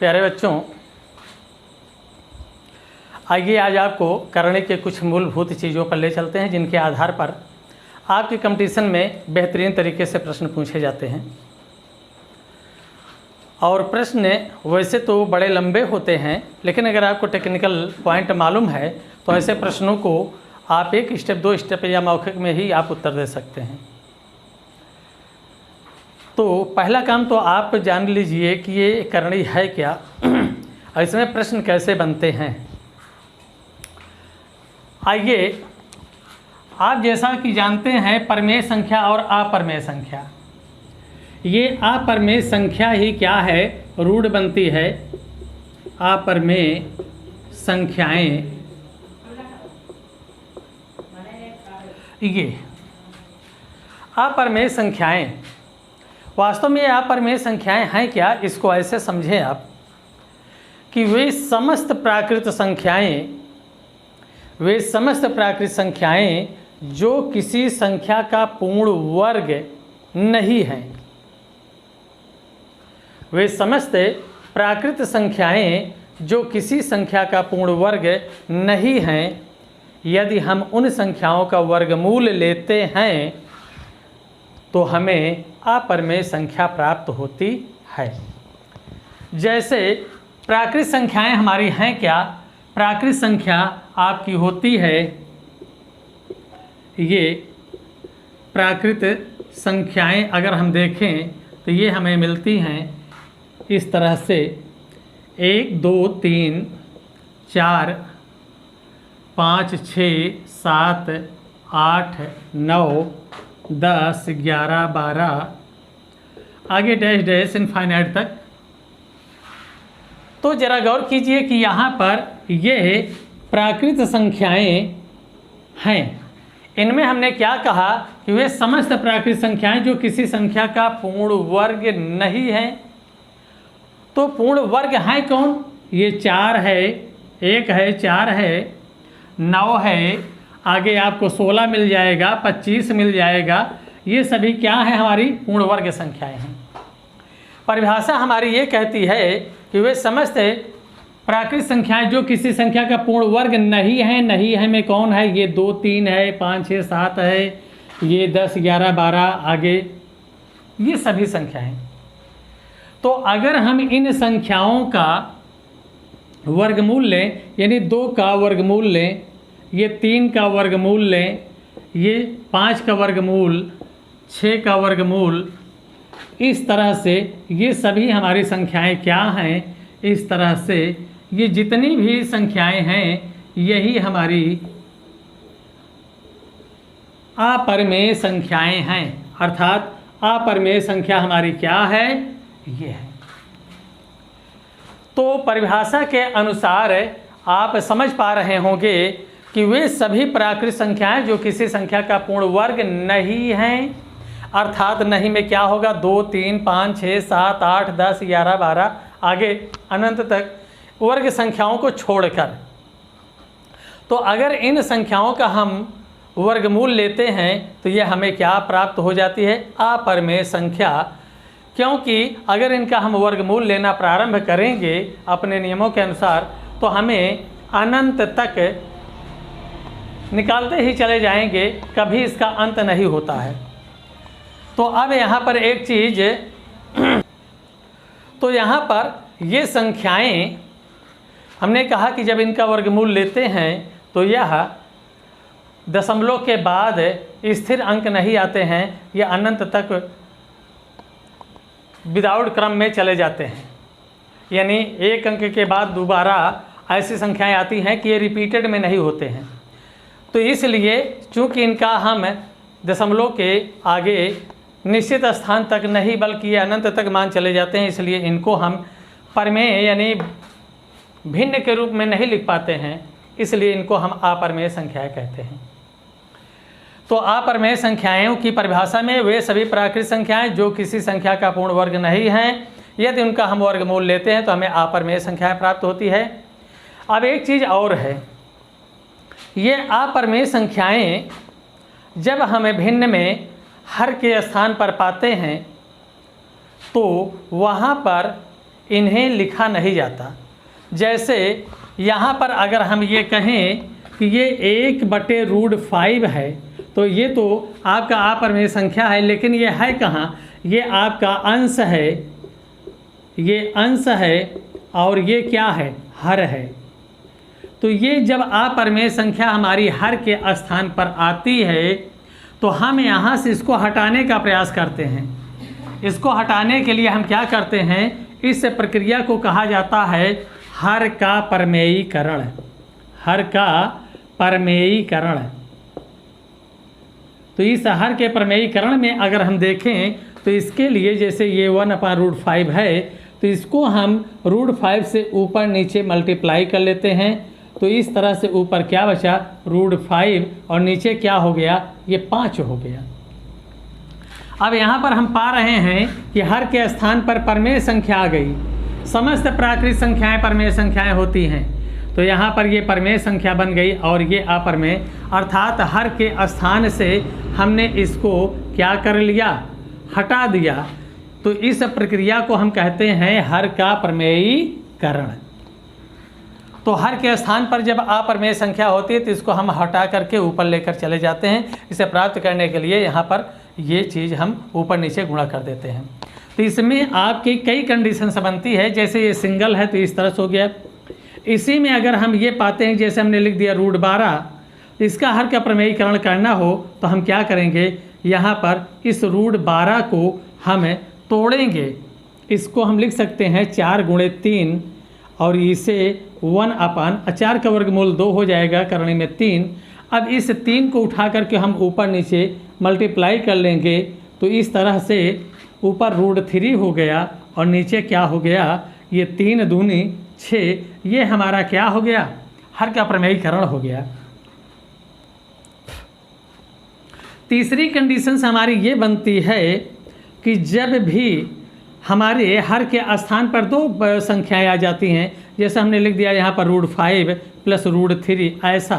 प्यारे बच्चों, आइए आज आपको करने के कुछ मूलभूत चीज़ों पर ले चलते हैं जिनके आधार पर आपके कंपटीशन में बेहतरीन तरीके से प्रश्न पूछे जाते हैं। और प्रश्न वैसे तो बड़े लंबे होते हैं, लेकिन अगर आपको टेक्निकल पॉइंट मालूम है तो ऐसे प्रश्नों को आप एक स्टेप, दो स्टेप या मौखिक में ही आप उत्तर दे सकते हैं। तो पहला काम तो आप जान लीजिए कि ये करणी है क्या और इसमें प्रश्न कैसे बनते हैं। आइए, आप जैसा कि जानते हैं परिमेय संख्या और अपरिमेय संख्या, ये अपरिमेय संख्या ही क्या है, रूढ़ बनती है। अपरिमेय संख्याएं, ये अपरिमेय संख्याएं वास्तव में अपरिमेय संख्याएं हैं क्या, इसको ऐसे समझें आप कि वे समस्त प्राकृत संख्याएं जो किसी संख्या का पूर्ण वर्ग नहीं हैं। वे समस्त प्राकृत संख्याएं जो किसी संख्या का पूर्ण वर्ग नहीं हैं, यदि हम उन संख्याओं का वर्गमूल लेते हैं तो हमें अपरिमेय संख्या प्राप्त होती है। जैसे प्राकृत संख्याएं हमारी हैं क्या, प्राकृत संख्या आपकी होती है, ये प्राकृत संख्याएं अगर हम देखें तो ये हमें मिलती हैं इस तरह से 1 2 3 4 5 6 7 8 9 10 11 12 आगे डैश डैश इनफाइनाइट तक। तो जरा गौर कीजिए कि यहाँ पर ये प्राकृत संख्याएं हैं। इनमें हमने क्या कहा कि वे समस्त प्राकृत संख्याएं जो किसी संख्या का पूर्ण वर्ग नहीं हैं। तो पूर्ण वर्ग हैं कौन, ये 4 है, 1 है, 4 है, 9 है, आगे आपको 16 मिल जाएगा, 25 मिल जाएगा। ये सभी क्या है, हमारी पूर्ण वर्ग संख्याएं हैं। परिभाषा हमारी ये कहती है कि वे समस्त प्राकृत संख्याएं जो किसी संख्या का पूर्ण वर्ग नहीं है। नहीं है में कौन है, ये 2 3 है, 5 6 7 है, ये 10 11 12 आगे ये सभी संख्याएं। तो अगर हम इन संख्याओं का वर्गमूल लें, यानी 2 का वर्गमूल लें, ये 3 का वर्गमूल लें, ये 5 का वर्गमूल, 6 का वर्गमूल, इस तरह से ये सभी हमारी संख्याएं क्या हैं, इस तरह से ये जितनी भी संख्याएं हैं यही हमारी अपरिमेय संख्याएं हैं। अर्थात अपरिमेय संख्या हमारी क्या है, ये है। तो परिभाषा के अनुसार आप समझ पा रहे होंगे कि वे सभी प्राकृत संख्याएं जो किसी संख्या का पूर्ण वर्ग नहीं हैं। अर्थात नहीं में क्या होगा, 2 3 5 6 7 8 10 11 12 आगे अनंत तक वर्ग संख्याओं को छोड़कर। तो अगर इन संख्याओं का हम वर्गमूल लेते हैं तो यह हमें क्या प्राप्त हो जाती है, अपरिमेय संख्या। क्योंकि अगर इनका हम वर्गमूल लेना प्रारंभ करेंगे अपने नियमों के अनुसार तो हमें अनंत तक निकालते ही चले जाएंगे, कभी इसका अंत नहीं होता है। तो अब यहाँ पर एक चीज़, तो यहाँ पर ये संख्याएं हमने कहा कि जब इनका वर्गमूल लेते हैं तो यह दशमलव के बाद स्थिर अंक नहीं आते हैं, ये अनंत तक विदाउट क्रम में चले जाते हैं। यानी एक अंक के बाद दोबारा ऐसी संख्याएं आती हैं कि ये रिपीटेड में नहीं होते हैं। तो इसलिए चूँकि इनका हम दशमलव के आगे निश्चित स्थान तक नहीं बल्कि ये अनंत तक मान चले जाते हैं, इसलिए इनको हम परिमेय यानी भिन्न के रूप में नहीं लिख पाते हैं, इसलिए इनको हम अपरिमेय संख्याएं कहते हैं। तो अपरिमेय संख्याओं की परिभाषा में वे सभी प्राकृत संख्याएं जो किसी संख्या का पूर्ण वर्ग नहीं हैं, यदि उनका हम वर्गमूल लेते हैं तो हमें अपरिमेय संख्याएं प्राप्त होती है। अब एक चीज़ और है, ये अपरिमेय संख्याएं जब हमें भिन्न में हर के स्थान पर पाते हैं तो वहाँ पर इन्हें लिखा नहीं जाता। जैसे यहाँ पर अगर हम ये कहें कि ये 1/√5 है, तो ये तो आपका अपरिमेय संख्या है, लेकिन ये है कहाँ, ये आपका अंश है, ये अंश है और ये क्या है, हर है। तो ये जब अपरिमेय संख्या हमारी हर के स्थान पर आती है तो हम यहाँ से इसको हटाने का प्रयास करते हैं। इसको हटाने के लिए हम क्या करते हैं, इस प्रक्रिया को कहा जाता है हर का परमेयीकरण। हर का परमेयीकरण। तो इस हर के परमेयीकरण में अगर हम देखें तो इसके लिए जैसे ये 1/√5 है, तो इसको हम √5 से ऊपर नीचे मल्टीप्लाई कर लेते हैं। तो इस तरह से ऊपर क्या बचा, √5 और नीचे क्या हो गया, ये 5 हो गया। अब यहाँ पर हम पा रहे हैं कि हर के स्थान पर परमेय संख्या आ गई। समस्त प्राकृत संख्याएं परमेय संख्याएं होती हैं, तो यहाँ पर ये परमेय संख्या बन गई और ये अपरमेय, अर्थात हर के स्थान से हमने इसको क्या कर लिया, हटा दिया। तो इस प्रक्रिया को हम कहते हैं हर का परमेयीकरण। तो हर के स्थान पर जब अपरमेय संख्या होती है तो इसको हम हटा करके ऊपर लेकर चले जाते हैं। इसे प्राप्त करने के लिए यहाँ पर ये चीज़ हम ऊपर नीचे गुणा कर देते हैं। तो इसमें आपकी कई कंडीशंस बनती है। जैसे ये सिंगल है तो इस तरह से हो गया। इसी में अगर हम ये पाते हैं, जैसे हमने लिख दिया √12, इसका हर का प्रमेयीकरण करना हो तो हम क्या करेंगे, यहाँ पर इस √12 को हम तोड़ेंगे। इसको हम लिख सकते हैं 4 × 3 और इसे 1/4 का वर्गमूल 2 हो जाएगा, करने में 3। अब इस 3 को उठा करके हम ऊपर नीचे मल्टीप्लाई कर लेंगे। तो इस तरह से ऊपर √3 हो गया और नीचे क्या हो गया, ये 3 दूनी 6, ये हमारा क्या हो गया, हर का प्रमेयीकरण हो गया। तीसरी कंडीशन हमारी ये बनती है कि जब भी हमारे हर के स्थान पर 2 संख्याएं आ जाती हैं, जैसे हमने लिख दिया यहाँ पर √5 + √3 ऐसा,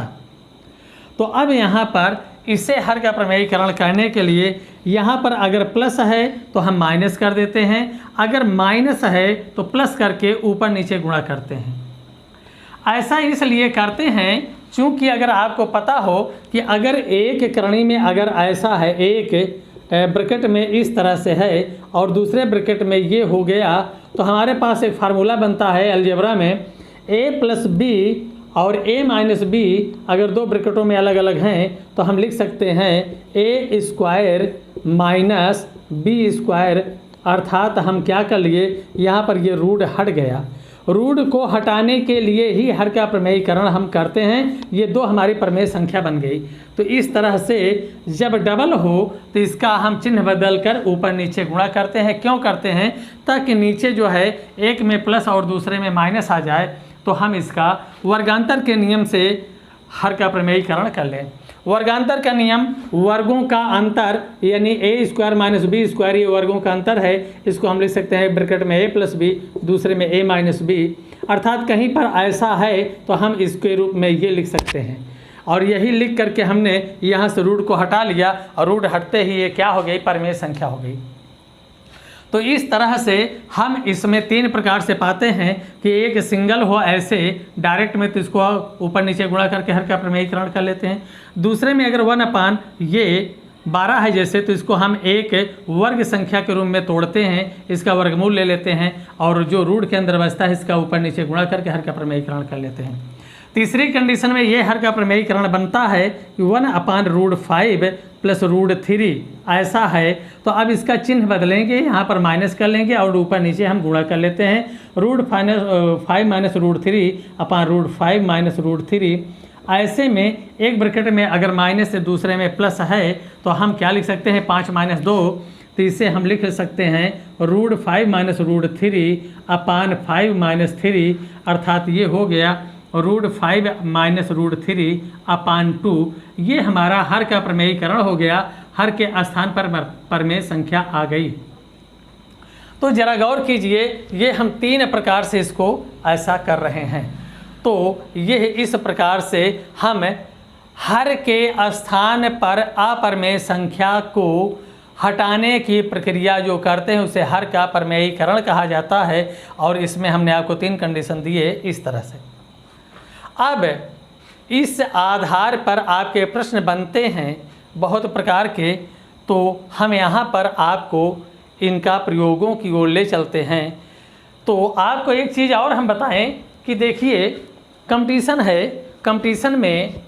तो अब यहाँ पर इसे हर का प्रमेयीकरण करने के लिए यहाँ पर अगर प्लस है तो हम माइनस कर देते हैं, अगर माइनस है तो प्लस करके ऊपर नीचे गुणा करते हैं। ऐसा इसलिए करते हैं क्योंकि अगर आपको पता हो कि अगर एक करणी में अगर ऐसा है, एक ब्रैकेट में इस तरह से है और दूसरे ब्रैकेट में ये हो गया, तो हमारे पास एक फार्मूला बनता है अलजेब्रा में, a + b और a - b अगर 2 ब्रैकेटों में अलग अलग हैं तो हम लिख सकते हैं a² - b², अर्थात हम क्या कर लिए, यहाँ पर ये रूट हट गया। रूट को हटाने के लिए ही हर का प्रमेयीकरण हम करते हैं। ये 2 हमारी प्रमेय संख्या बन गई। तो इस तरह से जब डबल हो तो इसका हम चिन्ह बदल कर ऊपर नीचे गुणा करते हैं। क्यों करते हैं, ताकि नीचे जो है एक में प्लस और दूसरे में माइनस आ जाए, तो हम इसका वर्गांतर के नियम से हर का प्रमेयीकरण कर लें। वर्गांतर का नियम वर्गों का अंतर, यानी a² - b², ये वर्गों का अंतर है। इसको हम लिख सकते हैं ब्रैकेट में a + b, दूसरे में a - b, अर्थात कहीं पर ऐसा है तो हम इसके रूप में ये लिख सकते हैं। और यही लिख करके हमने यहाँ से रूट को हटा लिया और रूट हटते ही ये क्या हो गई, परमेय संख्या हो गई। तो इस तरह से हम इसमें 3 प्रकार से पाते हैं कि एक सिंगल हो ऐसे डायरेक्ट में, तो इसको ऊपर नीचे गुणा करके हर का प्रमेयीकरण कर लेते हैं। दूसरे में अगर 1/12 है जैसे, तो इसको हम एक वर्ग संख्या के रूप में तोड़ते हैं, इसका वर्गमूल ले लेते हैं और जो रूट के अंदर बचता है इसका ऊपर नीचे गुणा करके हर का प्रमेयीकरण कर लेते हैं। तीसरी कंडीशन में ये हर का प्रमेयीकरण बनता है कि 1/√5 + √3 ऐसा है, तो अब इसका चिन्ह बदलेंगे, यहाँ पर माइनस कर लेंगे और ऊपर नीचे हम गुणा कर लेते हैं। √5 - √3/√5 - √3, ऐसे में एक ब्रैकेट में अगर माइनस से दूसरे में प्लस है तो हम क्या लिख सकते हैं, 5 - 2, तो इसे हम लिख सकते हैं √5 - √3/5 - 3, अर्थात ये हो गया √5 - √3/2। ये हमारा हर का प्रमेयीकरण हो गया, हर के स्थान पर परमेय संख्या आ गई। तो जरा गौर कीजिए, ये हम 3 प्रकार से इसको ऐसा कर रहे हैं। तो ये इस प्रकार से हम हर के स्थान पर अपरमेय संख्या को हटाने की प्रक्रिया जो करते हैं उसे हर का प्रमेयीकरण कहा जाता है। और इसमें हमने आपको 3 कंडीशन दिए इस तरह से। अब इस आधार पर आपके प्रश्न बनते हैं बहुत प्रकार के, तो हम यहाँ पर आपको इनका प्रयोगों की ओर ले चलते हैं। तो आपको एक चीज़ और हम बताएं कि देखिए कंपटीशन है, कंपटीशन में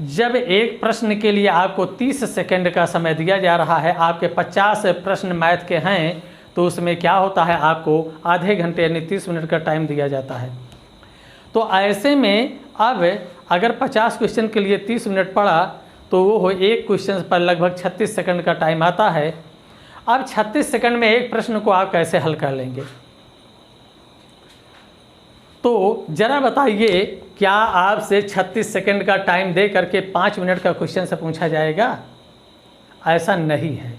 जब एक प्रश्न के लिए आपको 30 सेकंड का समय दिया जा रहा है, आपके 50 प्रश्न मैथ के हैं, तो उसमें क्या होता है, आपको आधे घंटे यानी 30 मिनट का टाइम दिया जाता है। तो ऐसे में अब अगर 50 क्वेश्चन के लिए 30 मिनट पड़ा तो वो एक क्वेश्चन पर लगभग 36 सेकंड का टाइम आता है। अब 36 सेकंड में एक प्रश्न को आप कैसे हल कर लेंगे? तो जरा बताइए, क्या आपसे 36 सेकंड का टाइम दे करके 5 मिनट का क्वेश्चन से पूछा जाएगा? ऐसा नहीं है।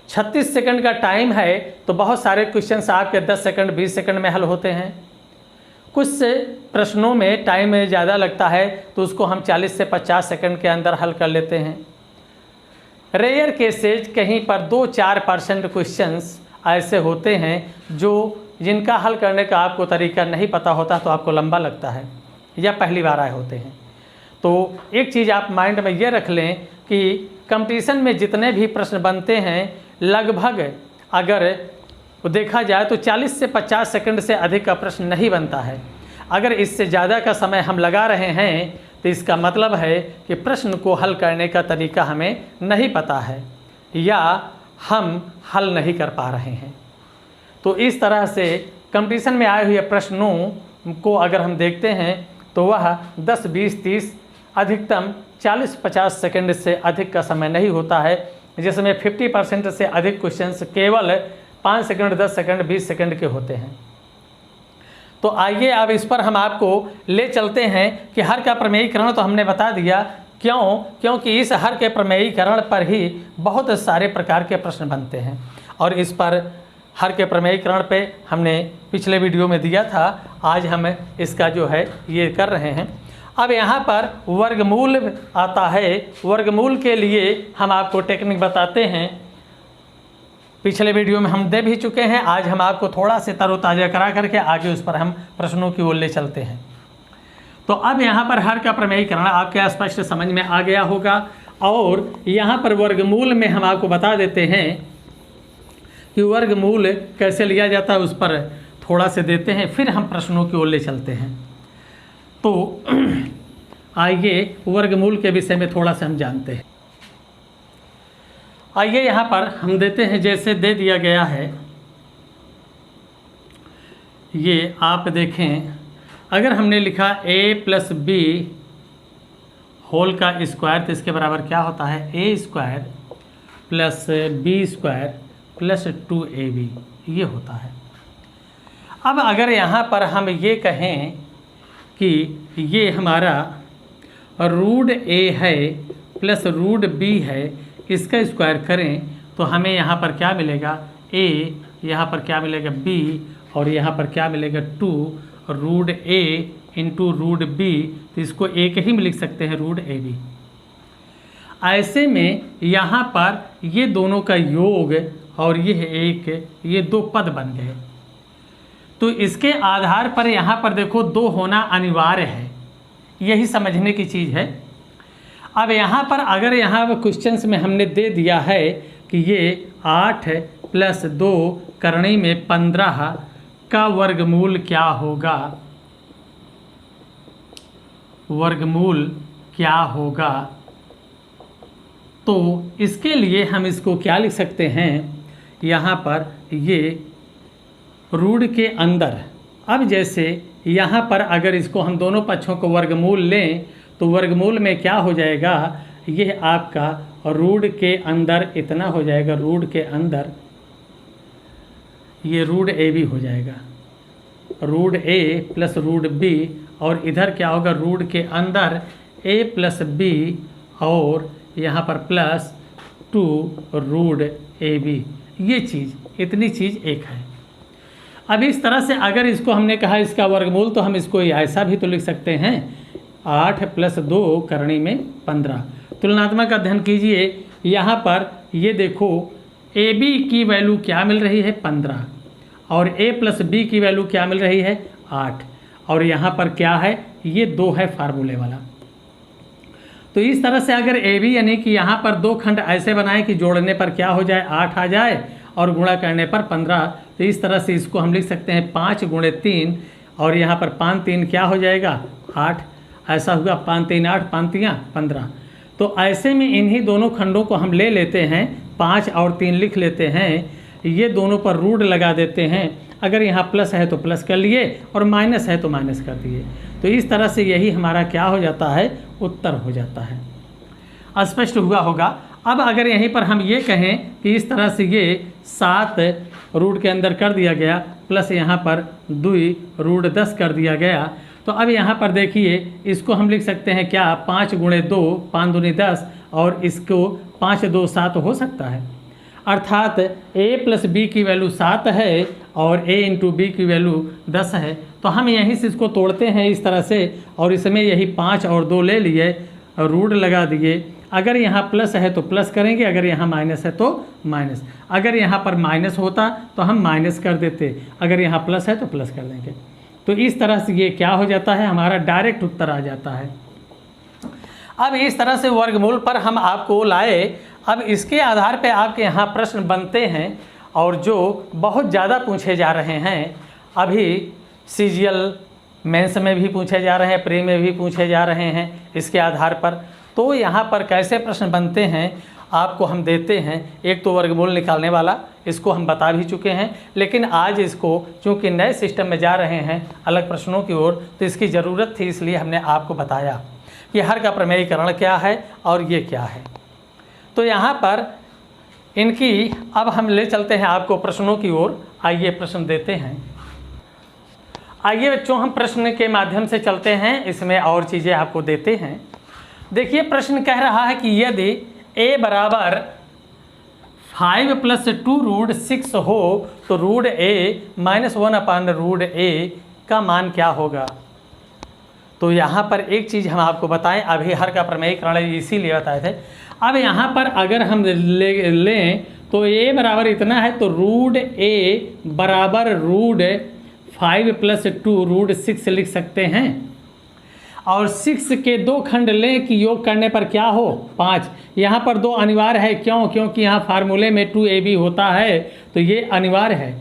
36 सेकंड का टाइम है तो बहुत सारे क्वेश्चंस आपके 10 सेकंड 20 सेकंड में हल होते हैं। कुछ प्रश्नों में टाइम ज़्यादा लगता है तो उसको हम 40 से 50 सेकंड के अंदर हल कर लेते हैं। रेयर केसेज कहीं पर 2-4% क्वेश्चंस ऐसे होते हैं जिनका हल करने का आपको तरीका नहीं पता होता, तो आपको लंबा लगता है या पहली बार आए होते हैं। तो एक चीज़ आप माइंड में ये रख लें कि कंपटीशन में जितने भी प्रश्न बनते हैं लगभग अगर देखा जाए तो 40 से 50 सेकंड से अधिक का प्रश्न नहीं बनता है। अगर इससे ज़्यादा का समय हम लगा रहे हैं तो इसका मतलब है कि प्रश्न को हल करने का तरीका हमें नहीं पता है या हम हल नहीं कर पा रहे हैं। तो इस तरह से कंपटीशन में आए हुए प्रश्नों को अगर हम देखते हैं तो वह 10, 20, 30 अधिकतम 40-50 सेकंड से अधिक का समय नहीं होता है, जिसमें 50% से अधिक क्वेश्चंस केवल 5 सेकंड, 10 सेकंड, 20 सेकंड के होते हैं। तो आइए अब इस पर हम आपको ले चलते हैं कि हर का प्रमेयीकरण तो हमने बता दिया। क्योंकि इस हर के प्रमेयीकरण पर ही बहुत सारे प्रकार के प्रश्न बनते हैं और इस पर हर के प्रमेयीकरण पे हमने पिछले वीडियो में दिया था। आज हम इसका जो है ये कर रहे हैं। अब यहाँ पर वर्गमूल आता है। वर्गमूल के लिए हम आपको टेक्निक बताते हैं, पिछले वीडियो में हम दे भी चुके हैं। आज हम आपको थोड़ा से तरोताज़ा करा करके आगे उस पर हम प्रश्नों की ओर ले चलते हैं। तो अब यहाँ पर हर का प्रमेयीकरण आपके स्पष्ट समझ में आ गया होगा। और यहाँ पर वर्गमूल में हम आपको बता देते हैं कि वर्गमूल कैसे लिया जाता है, उस पर थोड़ा से देते हैं, फिर हम प्रश्नों की ओर ले चलते हैं। तो आइए वर्गमूल के विषय में थोड़ा सा हम जानते हैं। आइए यहाँ पर हम देते हैं, जैसे दे दिया गया है, ये आप देखें, अगर हमने लिखा a+b होल का स्क्वायर तो इसके बराबर क्या होता है, a² + b² + 2ab ये होता है। अब अगर यहाँ पर हम ये कहें कि ये हमारा √a है प्लस √b है, इसका स्क्वायर करें तो हमें यहाँ पर क्या मिलेगा, a, यहाँ पर क्या मिलेगा b, और यहाँ पर क्या मिलेगा 2 √a इंटू √b, तो इसको एक ही में लिख सकते हैं √ab। ऐसे में यहाँ पर ये दोनों का योग और ये 2 पद बन गए। तो इसके आधार पर यहाँ पर देखो 2 होना अनिवार्य है, यही समझने की चीज़ है। अब यहाँ पर अगर यहाँ क्वेश्चंस में हमने दे दिया है कि ये 8 + 2 करणी में 15 का वर्गमूल क्या होगा, वर्गमूल क्या होगा, तो इसके लिए हम इसको क्या लिख सकते हैं, यहाँ पर ये रूट के अंदर। अब जैसे यहाँ पर अगर इसको हम दोनों पक्षों को वर्गमूल लें तो वर्गमूल में क्या हो जाएगा, ये आपका रूट के अंदर इतना हो जाएगा, रूट के अंदर ये √ab हो जाएगा, √a + √b, और इधर क्या होगा, रूट के अंदर a + b और यहाँ पर +2 √ab। ये चीज़, इतनी चीज़ एक है। अब इस तरह से अगर इसको हमने कहा इसका वर्गमूल, तो हम इसको ऐसा भी तो लिख सकते हैं, 8 + 2 करणी में 15। तुलनात्मक अध्ययन कीजिए यहाँ पर ये देखो ए बी की वैल्यू क्या मिल रही है 15 और ए प्लस बी की वैल्यू क्या मिल रही है 8 और यहाँ पर क्या है ये 2 है फार्मूले वाला। तो इस तरह से अगर ए बी यानी कि यहाँ पर 2 खंड ऐसे बनाए कि जोड़ने पर क्या हो जाए 8 आ जाए और गुणा करने पर 15, तो इस तरह से इसको हम लिख सकते हैं 5 गुणे 3 और यहाँ पर 5 3 क्या हो जाएगा 8, ऐसा हुआ 5 3 8 5 3 15। तो ऐसे में इन्हीं दोनों खंडों को हम ले लेते हैं 5 और 3 लिख लेते हैं, ये दोनों पर रूट लगा देते हैं, अगर यहाँ प्लस है तो प्लस कर लिए और माइनस है तो माइनस कर दिए। तो इस तरह से यही हमारा क्या हो जाता है उत्तर हो जाता है। स्पष्ट हुआ होगा। अब अगर यहीं पर हम ये कहें कि इस तरह से ये 7 रूट के अंदर कर दिया गया प्लस यहाँ पर 2 रूट 10 कर दिया गया, तो अब यहाँ पर देखिए इसको हम लिख सकते हैं क्या 5 गुणे 2 5 दूनी 10 और इसको 5 2 7 हो सकता है, अर्थात a प्लस बी की वैल्यू 7 है और a इंटू बी की वैल्यू 10 है। तो हम यहीं से इसको तोड़ते हैं इस तरह से और इसमें यही 5 और 2 ले लिए रूट लगा दिए। अगर यहाँ प्लस है तो प्लस करेंगे, अगर यहाँ माइनस है तो माइनस, अगर यहाँ पर माइनस होता तो हम माइनस कर देते, अगर यहाँ प्लस है तो प्लस कर देंगे। तो इस तरह से ये क्या हो जाता है हमारा डायरेक्ट उत्तर आ जाता है। अब इस तरह से वर्गमूल पर हम आपको लाए। अब इसके आधार पे आपके यहाँ प्रश्न बनते हैं और जो बहुत ज़्यादा पूछे जा रहे हैं, अभी सीजीएल मेंस में भी पूछे जा रहे हैं, प्री में भी पूछे जा रहे हैं इसके आधार पर। तो यहाँ पर कैसे प्रश्न बनते हैं आपको हम देते हैं। एक तो वर्गमूल निकालने वाला, इसको हम बता भी चुके हैं, लेकिन आज इसको चूँकि नए सिस्टम में जा रहे हैं अलग प्रश्नों की ओर, तो इसकी ज़रूरत थी, इसलिए हमने आपको बताया कि हर का प्रमेयीकरण क्या है और ये क्या है। तो यहाँ पर इनकी अब हम ले चलते हैं आपको प्रश्नों की ओर। आइए प्रश्न देते हैं। आइए बच्चों हम प्रश्न के माध्यम से चलते हैं, इसमें और चीज़ें आपको देते हैं। देखिए प्रश्न कह रहा है कि यदि a बराबर 5 + 2 रूट 6 हो तो root a -1 upon root a का मान क्या होगा। तो यहाँ पर एक चीज़ हम आपको बताएं, अभी हर का प्रमेयीकरण इसीलिए बताए थे। अब यहाँ पर अगर हम लें तो a बराबर इतना है तो रूट a बराबर रूट 5 + 2 रूट 6 लिख सकते हैं और 6 के 2 खंड लें कि योग करने पर क्या हो 5। यहाँ पर 2 अनिवार्य है, क्यों? क्योंकि यहाँ फार्मूले में 2ab होता है तो ये अनिवार्य है।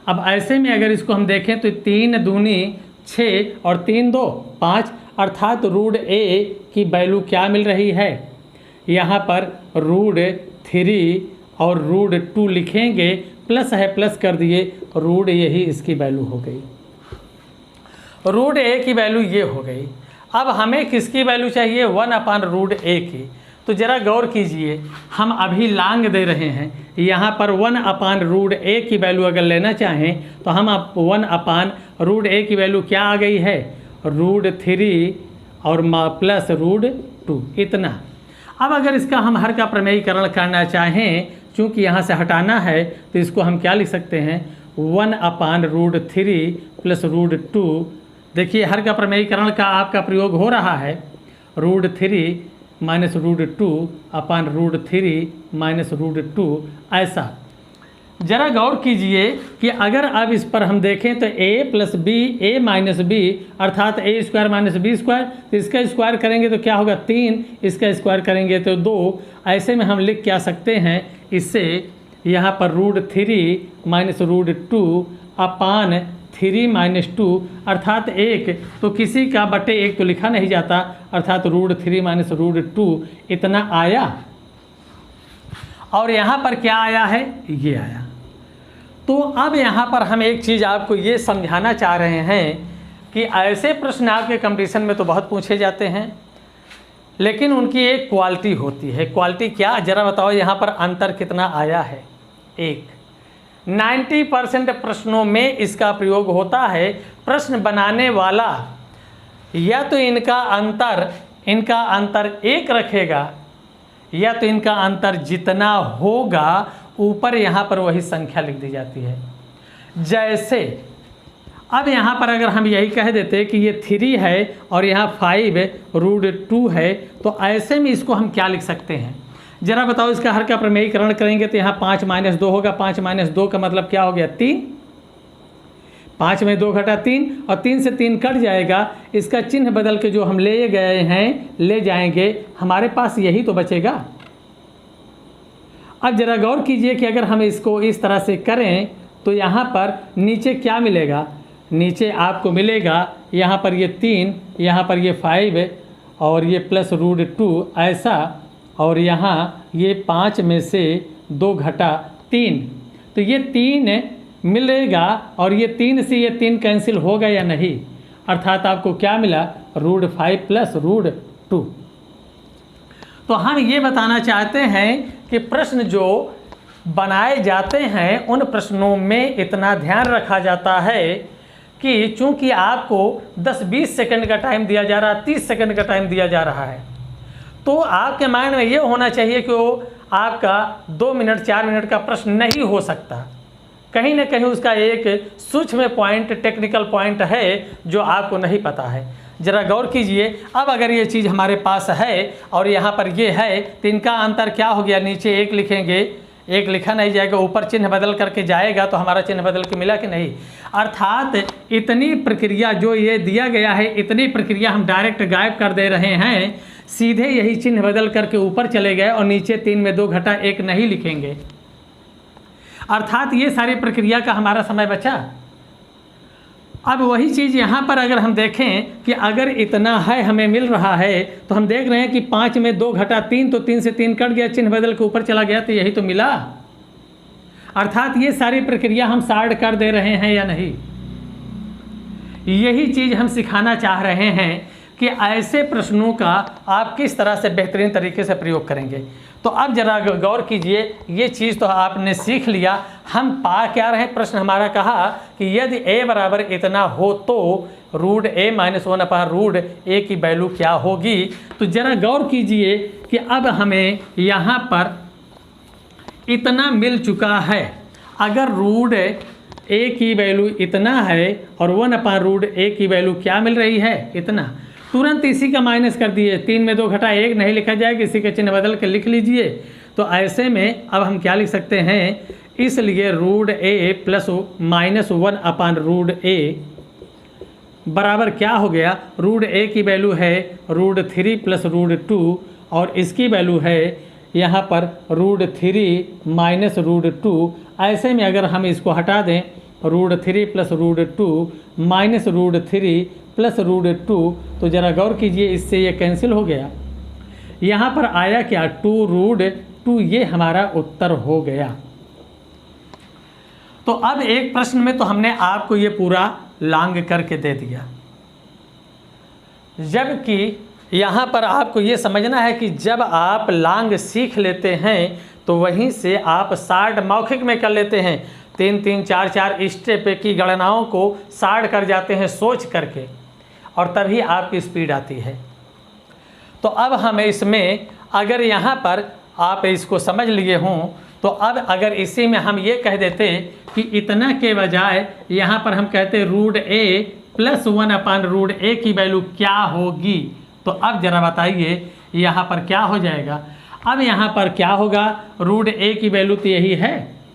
अब ऐसे में अगर इसको हम देखें तो 3 दूनी 6 और 3 2 5, अर्थात रूट a की वैल्यू क्या मिल रही है, यहाँ पर रूट 3 और रूट 2 लिखेंगे, प्लस है प्लस कर दिए, रूट यही इसकी वैल्यू हो गई, रूट a की वैल्यू ये हो गई। अब हमें किसकी वैल्यू चाहिए 1 अपान रूट a की। तो ज़रा गौर कीजिए, हम अभी लांग दे रहे हैं, यहाँ पर 1 अपान रूट a की वैल्यू अगर लेना चाहें तो हम 1 अपान रूट a की वैल्यू क्या आ गई है रूट 3 और प्लस रूट 2 इतना। अब अगर इसका हम हर का प्रमेयीकरण करना चाहें, चूँकि यहाँ से हटाना है तो इसको हम क्या लिख सकते हैं 1 अपान रूट 3 प्लस रूट 2। देखिए हर का प्रमेयीकरण का आपका प्रयोग हो रहा है, root 3 minus root 2 upon root 3 minus root 2 ऐसा। ज़रा गौर कीजिए कि अगर अब इस पर हम देखें तो a plus B a minus B अर्थात a square minus B square, तो इसका स्क्वायर करेंगे तो क्या होगा 3, इसका स्क्वायर करेंगे तो 2। ऐसे में हम लिख क्या सकते हैं इससे, यहाँ पर रूट 3 माइनस रूट 2 अपान 3 माइनस 2 अर्थात 1, तो किसी का बटे 1 तो लिखा नहीं जाता, अर्थात रूट 3 माइनस रूट 2 इतना आया। और यहाँ पर क्या आया है ये आया। तो अब यहाँ पर हम एक चीज़ आपको ये समझाना चाह रहे हैं कि ऐसे प्रश्न आपके कंपटीशन में तो बहुत पूछे जाते हैं, लेकिन उनकी एक क्वालिटी होती है। क्वालिटी क्या, ज़रा बताओ यहाँ पर अंतर कितना आया है। 90% प्रश्नों में इसका प्रयोग होता है। प्रश्न बनाने वाला या तो इनका अंतर 1 रखेगा या तो इनका अंतर जितना होगा ऊपर यहाँ पर वही संख्या लिख दी जाती है। जैसे अब यहाँ पर अगर हम यही कह देते कि ये 3 है और यहाँ 5 रूट 2 है, तो ऐसे में इसको हम क्या लिख सकते हैं, जरा बताओ इसका हर का प्रमेयीकरण करेंगे तो यहाँ 5 - 2 होगा। 5 - 2 का मतलब क्या हो गया 3, 5 में 2 घटा 3 और 3 से 3 कट जाएगा। इसका चिन्ह बदल के जो हम ले गए हैं ले जाएंगे, हमारे पास यही तो बचेगा। अब जरा गौर कीजिए कि अगर हम इसको इस तरह से करें तो यहाँ पर नीचे क्या मिलेगा, नीचे आपको मिलेगा यहाँ पर ये 3, यहाँ पर ये 5 और ये +√2 ऐसा, और यहाँ ये 5 में से 2 घटा 3, तो ये 3 मिलेगा और ये 3 से ये 3 कैंसिल होगा या नहीं, अर्थात आपको क्या मिला √5 + √2। तो हम ये बताना चाहते हैं कि प्रश्न जो बनाए जाते हैं उन प्रश्नों में इतना ध्यान रखा जाता है कि चूंकि आपको 10-20 सेकंड का टाइम दिया जा रहा है, 30 सेकंड का टाइम दिया जा रहा है, तो आपके माइंड में ये होना चाहिए कि वो आपका 2 मिनट 4 मिनट का प्रश्न नहीं हो सकता। कहीं ना कहीं उसका एक सूक्ष्म पॉइंट, टेक्निकल पॉइंट है जो आपको नहीं पता है। ज़रा गौर कीजिए, अब अगर ये चीज़ हमारे पास है और यहाँ पर ये है तो इनका अंतर क्या हो गया, नीचे 1 लिखेंगे, 1 लिखा नहीं जाएगा, ऊपर चिन्ह बदल करके जाएगा, तो हमारा चिन्ह बदल के मिला कि नहीं। अर्थात इतनी प्रक्रिया जो ये दिया गया है, इतनी प्रक्रिया हम डायरेक्ट गायब कर दे रहे हैं, सीधे यही चिन्ह बदल करके ऊपर चले गए और नीचे 3 में 2 घटा 1 नहीं लिखेंगे। अर्थात ये सारी प्रक्रिया का हमारा समय बचा। अब वही चीज़ यहाँ पर अगर हम देखें कि अगर इतना है हमें मिल रहा है, तो हम देख रहे हैं कि 5 में 2 घटा 3, तो 3 से 3 कट गया, चिन्ह बदल के ऊपर चला गया, तो यही तो मिला। अर्थात ये सारी प्रक्रिया हम सॉर्ट कर दे रहे हैं या नहीं, यही चीज़ हम सिखाना चाह रहे हैं कि ऐसे प्रश्नों का आप किस तरह से बेहतरीन तरीके से प्रयोग करेंगे। तो अब जरा गौर कीजिए, ये चीज़ तो आपने सीख लिया। हम पा क्या रहे, प्रश्न हमारा कहा कि यदि a बराबर इतना हो तो √a - 1/√a की वैल्यू क्या होगी। तो जरा गौर कीजिए कि अब हमें यहाँ पर इतना मिल चुका है। अगर √a की वैल्यू इतना है और 1/√a की वैल्यू क्या मिल रही है, इतना, तुरंत इसी का माइनस कर दिए। 3 में 2 घटा 1 नहीं लिखा जाएगा, इसी का चिन्ह बदल के लिख लीजिए। तो ऐसे में अब हम क्या लिख सकते हैं, इसलिए √a + -1/√a बराबर क्या हो गया, √a की वैल्यू है √3 + √2 और इसकी वैल्यू है यहाँ पर √3 - √2। ऐसे में अगर हम इसको हटा दें, √3 + √2 -√3 + √2, तो ज़रा गौर कीजिए इससे ये कैंसिल हो गया। यहाँ पर आया क्या 2√2, ये हमारा उत्तर हो गया। तो अब एक प्रश्न में तो हमने आपको ये पूरा लांग करके दे दिया, जबकि यहाँ पर आपको ये समझना है कि जब आप लांग सीख लेते हैं तो वहीं से आप शॉर्ट मौखिक में कर लेते हैं। 3-3, 4-4 स्टेप की गणनाओं को शॉर्ट कर जाते हैं सोच करके, और तभी आपकी स्पीड आती है। तो अब हमें इसमें अगर यहाँ पर आप इसको समझ लिए हों, तो अब अगर इसी में हम ये कह देते कि इतना के बजाय यहाँ पर हम कहते √a + 1/√a की वैल्यू क्या होगी, तो अब ज़रा बताइए यहाँ पर क्या हो जाएगा। अब यहाँ पर क्या होगा, √a की वैल्यू तो यही है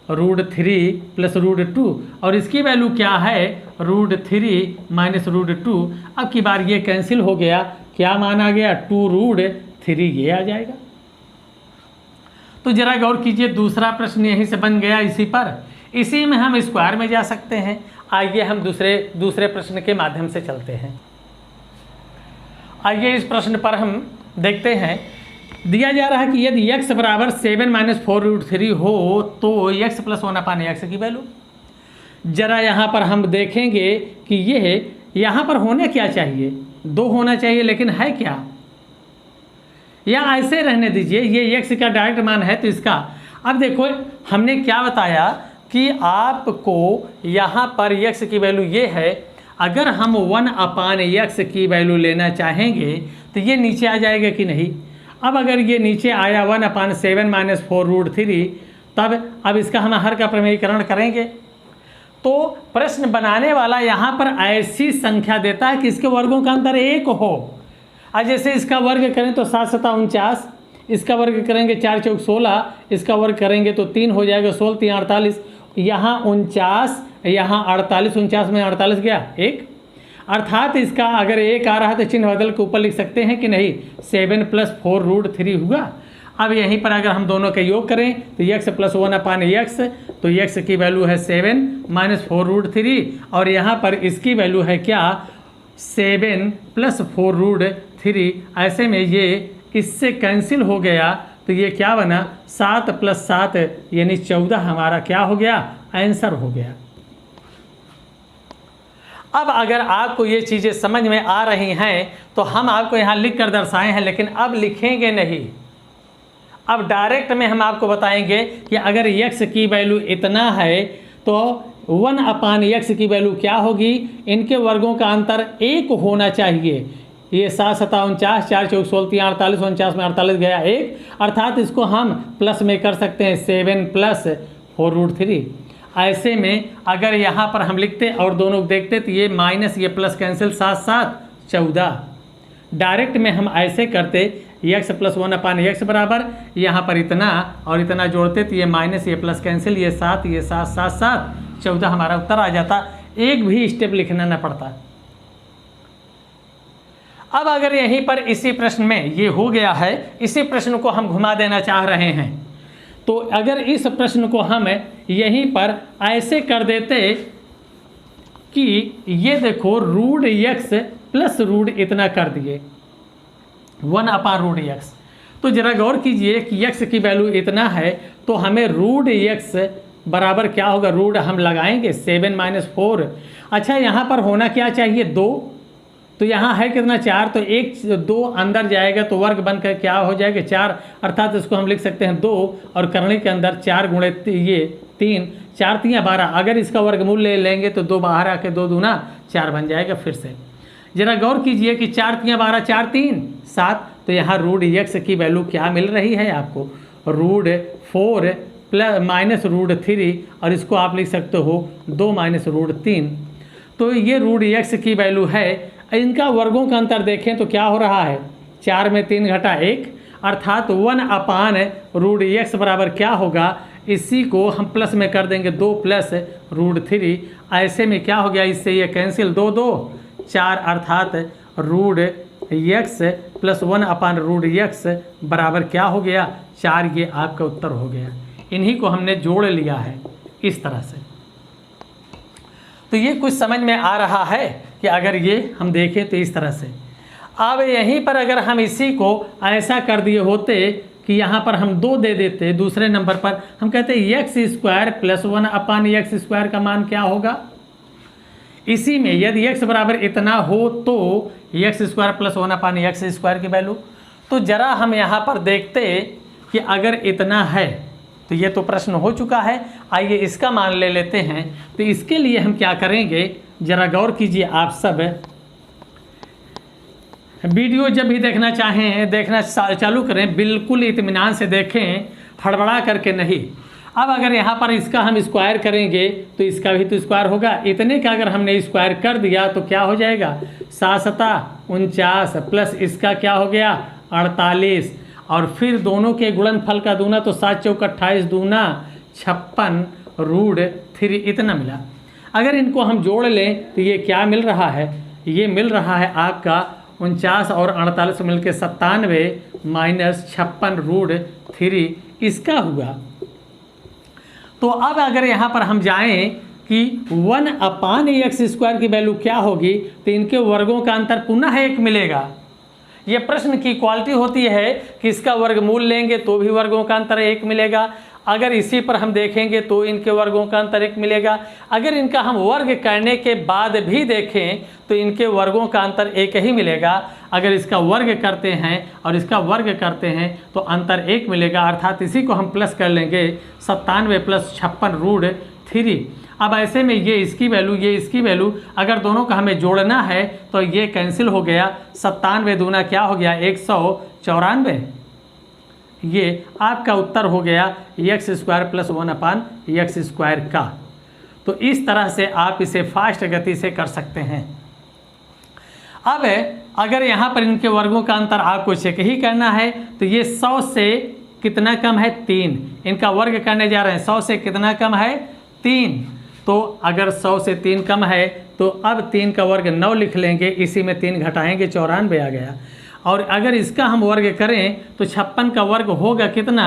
√3 + √2 और इसकी वैल्यू क्या है √3 - √2। अब की बार ये कैंसिल हो गया, क्या माना गया 2√3, ये आ जाएगा। तो जरा गौर कीजिए, दूसरा प्रश्न यहीं से बन गया इसी पर। इसी में हम स्क्वायर में जा सकते हैं। आइए हम दूसरे प्रश्न के माध्यम से चलते हैं। आइए इस प्रश्न पर हम देखते हैं। दिया जा रहा है कि यदि x बराबर 7 - 4√3 हो तो x + 1/x की वैल्यू। जरा यहाँ पर हम देखेंगे कि ये यहाँ पर होने क्या चाहिए, 2 होना चाहिए, लेकिन है क्या, या ऐसे रहने दीजिए, ये x का डायरेक्ट मान है तो इसका। अब देखो हमने क्या बताया कि आपको यहाँ पर x की वैल्यू ये है, अगर हम 1/x की वैल्यू लेना चाहेंगे तो ये नीचे आ जाएगा कि नहीं। अब अगर ये नीचे आया 1/7 - 4√3, तब अब इसका हम हर का प्रमेयीकरण करेंगे। तो प्रश्न बनाने वाला यहाँ पर ऐसी संख्या देता है कि इसके वर्गों का अंतर 1 हो। अब जैसे इसका वर्ग करें तो 7 × 7 = 49, इसका वर्ग करेंगे 4 चौक 16, इसका वर्ग करेंगे तो 3 हो जाएगा, 16 3 48, यहाँ 49, यहाँ 48, 49 में 48 गया 1, अर्थात इसका अगर 1 आ रहा है तो चिन्ह बदल के ऊपर लिख सकते हैं कि नहीं, 7 + 4√3 हुआ। अब यहीं पर अगर हम दोनों का योग करें तो x + 1/x, तो x की वैल्यू है 7 - 4√3, और यहाँ पर इसकी वैल्यू है क्या, 7 + 4√3। ऐसे में ये इससे कैंसिल हो गया, तो ये क्या बना, 7 + 7 यानी 14 हमारा क्या हो गया, आंसर हो गया। अब अगर आपको ये चीज़ें समझ में आ रही हैं तो हम आपको यहाँ लिख कर दर्शाए हैं, लेकिन अब लिखेंगे नहीं, अब डायरेक्ट में हम आपको बताएंगे कि अगर x की वैल्यू इतना है तो 1/x की वैल्यू क्या होगी, इनके वर्गों का अंतर 1 होना चाहिए। ये 7 7 49, 4 चौक 16 3 48, 49 में 48 गया 1, अर्थात इसको हम प्लस में कर सकते हैं 7 + 4√3। ऐसे में अगर यहाँ पर हम लिखते और दोनों देखते तो ये माइनस ये प्लस कैंसिल, 7 7 14। डायरेक्ट में हम ऐसे करते, x + 1/x बराबर यहाँ पर इतना और इतना जोड़ते तो ये माइनस ये प्लस कैंसिल, ये 7 ये 7 7 7 14 हमारा उत्तर आ जाता, एक भी स्टेप लिखना न पड़ता। अब अगर यहीं पर इसी प्रश्न में ये हो गया है, इसी प्रश्न को हम घुमा देना चाह रहे हैं, तो अगर इस प्रश्न को हम यहीं पर ऐसे कर देते कि ये देखो √x + रूट इतना कर दिए 1/√x, तो जरा गौर कीजिए कि x की वैल्यू इतना है तो हमें √x बराबर क्या होगा, रूट हम लगाएंगे 7 - 4। अच्छा यहाँ पर होना क्या चाहिए, 2, तो यहाँ है कितना 4, तो 1 2 अंदर जाएगा तो वर्ग बनकर क्या हो जाएगा 4, अर्थात इसको हम लिख सकते हैं 2 और करने के अंदर 4 × ये 3, 4 3 12। अगर इसका वर्गमूल ले लेंगे तो 2 बाहर आके 2 दूना 4 बन जाएगा। फिर से जरा गौर कीजिए कि 4 3 12, 4 3 7, तो यहाँ √x की वैल्यू क्या मिल रही है आपको, √4 + -√3, और इसको आप लिख सकते हो 2 - √3। तो ये √x की वैल्यू है। इनका वर्गों का अंतर देखें तो क्या हो रहा है, 4 में 3 घटा 1, अर्थात 1/√x बराबर क्या होगा, इसी को हम प्लस में कर देंगे 2 + √3। ऐसे में क्या हो गया, इससे ये कैंसिल 2 2 4, अर्थात √x + 1/√x बराबर क्या हो गया, 4। ये आपका उत्तर हो गया। इन्हीं को हमने जोड़ लिया है इस तरह से। तो ये कुछ समझ में आ रहा है कि अगर ये हम देखें तो इस तरह से। अब यहीं पर अगर हम इसी को ऐसा कर दिए होते कि यहाँ पर हम 2 दे देते, दूसरे नंबर पर हम कहते x² + 1/x² का मान क्या होगा, इसी में यदि x बराबर इतना हो तो x² + 1/x² की वैल्यू, तो जरा हम यहाँ पर देखते कि अगर इतना है तो ये तो प्रश्न हो चुका है, आइए इसका मान ले लेते हैं। तो इसके लिए हम क्या करेंगे, जरा गौर कीजिए आप सब, वीडियो जब भी देखना चाहें देखना चालू करें, बिल्कुल इत्मीनान से देखें, हड़बड़ा करके नहीं। अब अगर यहाँ पर इसका हम स्क्वायर करेंगे तो इसका भी तो स्क्वायर होगा, इतने का अगर हमने स्क्वायर कर दिया तो क्या हो जाएगा, 7 7 49 प्लस इसका क्या हो गया 48, और फिर दोनों के गुणनफल का दूना तो 7 चौक 28 दूना 56 √3 इतना मिला। अगर इनको हम जोड़ लें तो ये क्या मिल रहा है, ये मिल रहा है आपका 49 और 48 मिलकर 97 माइनस 56 √3 इसका हुआ। तो अब अगर यहाँ पर हम जाएं कि 1/x² की वैल्यू क्या होगी, तो इनके वर्गों का अंतर पुनः 1 मिलेगा। ये प्रश्न की क्वालिटी होती है कि इसका वर्गमूल लेंगे तो भी वर्गों का अंतर 1 मिलेगा, अगर इसी पर हम देखेंगे तो इनके वर्गों का अंतर 1 मिलेगा, अगर इनका हम वर्ग करने के बाद भी देखें तो इनके वर्गों का अंतर 1 ही मिलेगा। अगर इसका वर्ग करते हैं और इसका वर्ग करते हैं तो अंतर 1 मिलेगा, अर्थात इसी को हम प्लस कर लेंगे 97 + 56 √3। अब ऐसे में ये इसकी वैल्यू ये इसकी वैल्यू अगर दोनों का हमें जोड़ना है तो ये कैंसिल हो गया, 97 दूना क्या हो गया 194। ये आपका उत्तर हो गया x² + 1/x² का। तो इस तरह से आप इसे फास्ट गति से कर सकते हैं। अब अगर यहाँ पर इनके वर्गों का अंतर आपको चेक ही करना है तो ये 100 से कितना कम है 3, इनका वर्ग करने जा रहे हैं 100 से कितना कम है 3। तो अगर 100 से 3 कम है तो अब 3 का वर्ग 9 लिख लेंगे, इसी में 3 घटाएंगे 94 आ गया। और अगर इसका हम वर्ग करें तो 56 का वर्ग होगा कितना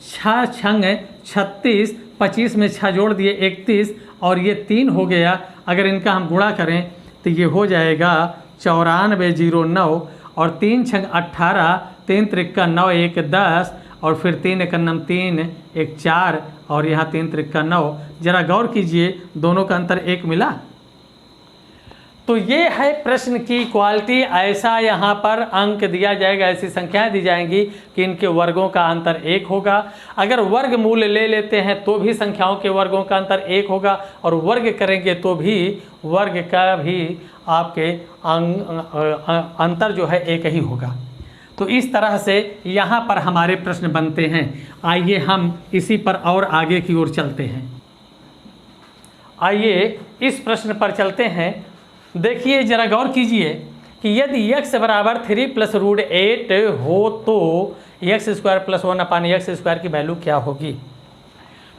6 छंग 36, 25 में 6 जोड़ दिए 31 और ये 3 हो गया। अगर इनका हम गुणा करें तो ये हो जाएगा 9409 और 3 छंग 18, 3 त्रिक्का 9, 1 10 और फिर 3 एक नम 3, 1 4 और यहाँ 3 त्रिक्का 9। जरा गौर कीजिए दोनों का अंतर 1 मिला। तो ये है प्रश्न की क्वालिटी। ऐसा यहाँ पर अंक दिया जाएगा, ऐसी संख्याएं दी जाएंगी कि इनके वर्गों का अंतर 1 होगा। अगर वर्ग मूल ले लेते हैं तो भी संख्याओं के वर्गों का अंतर 1 होगा और वर्ग करेंगे तो भी वर्ग का भी आपके अंतर जो है 1 ही होगा। तो इस तरह से यहाँ पर हमारे प्रश्न बनते हैं। आइए हम इसी पर और आगे की ओर चलते हैं। आइए इस प्रश्न पर चलते हैं। देखिए जरा गौर कीजिए कि यदि x बराबर 3 + √8 हो तो x² + 1/x² की वैल्यू क्या होगी।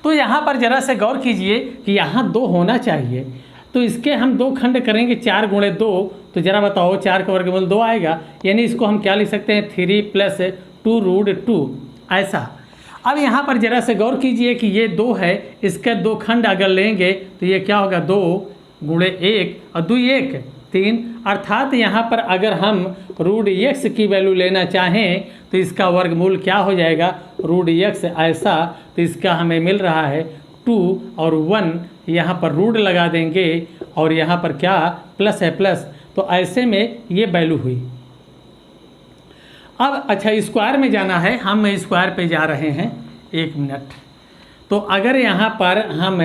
तो यहाँ पर जरा से गौर कीजिए कि यहाँ 2 होना चाहिए, तो इसके हम 2 खंड करेंगे 4 × 2, तो जरा बताओ 4 का वर्गमूल 2 आएगा, यानी इसको हम क्या लिख सकते हैं 3 + 2√2 ऐसा। अब यहाँ पर जरा से गौर कीजिए कि ये 2 है, इसके 2 खंड अगर लेंगे तो ये क्या होगा 2 × 1 और 2 1 3, अर्थात यहाँ पर अगर हम √x की वैल्यू लेना चाहें तो इसका वर्गमूल क्या हो जाएगा √x ऐसा। तो इसका हमें मिल रहा है 2 और 1, यहाँ पर रूट लगा देंगे और यहाँ पर क्या प्लस है प्लस, तो ऐसे में ये वैल्यू हुई। अब अच्छा स्क्वायर में जाना है, हम स्क्वायर पे जा रहे हैं 1 मिनट। तो अगर यहाँ पर हम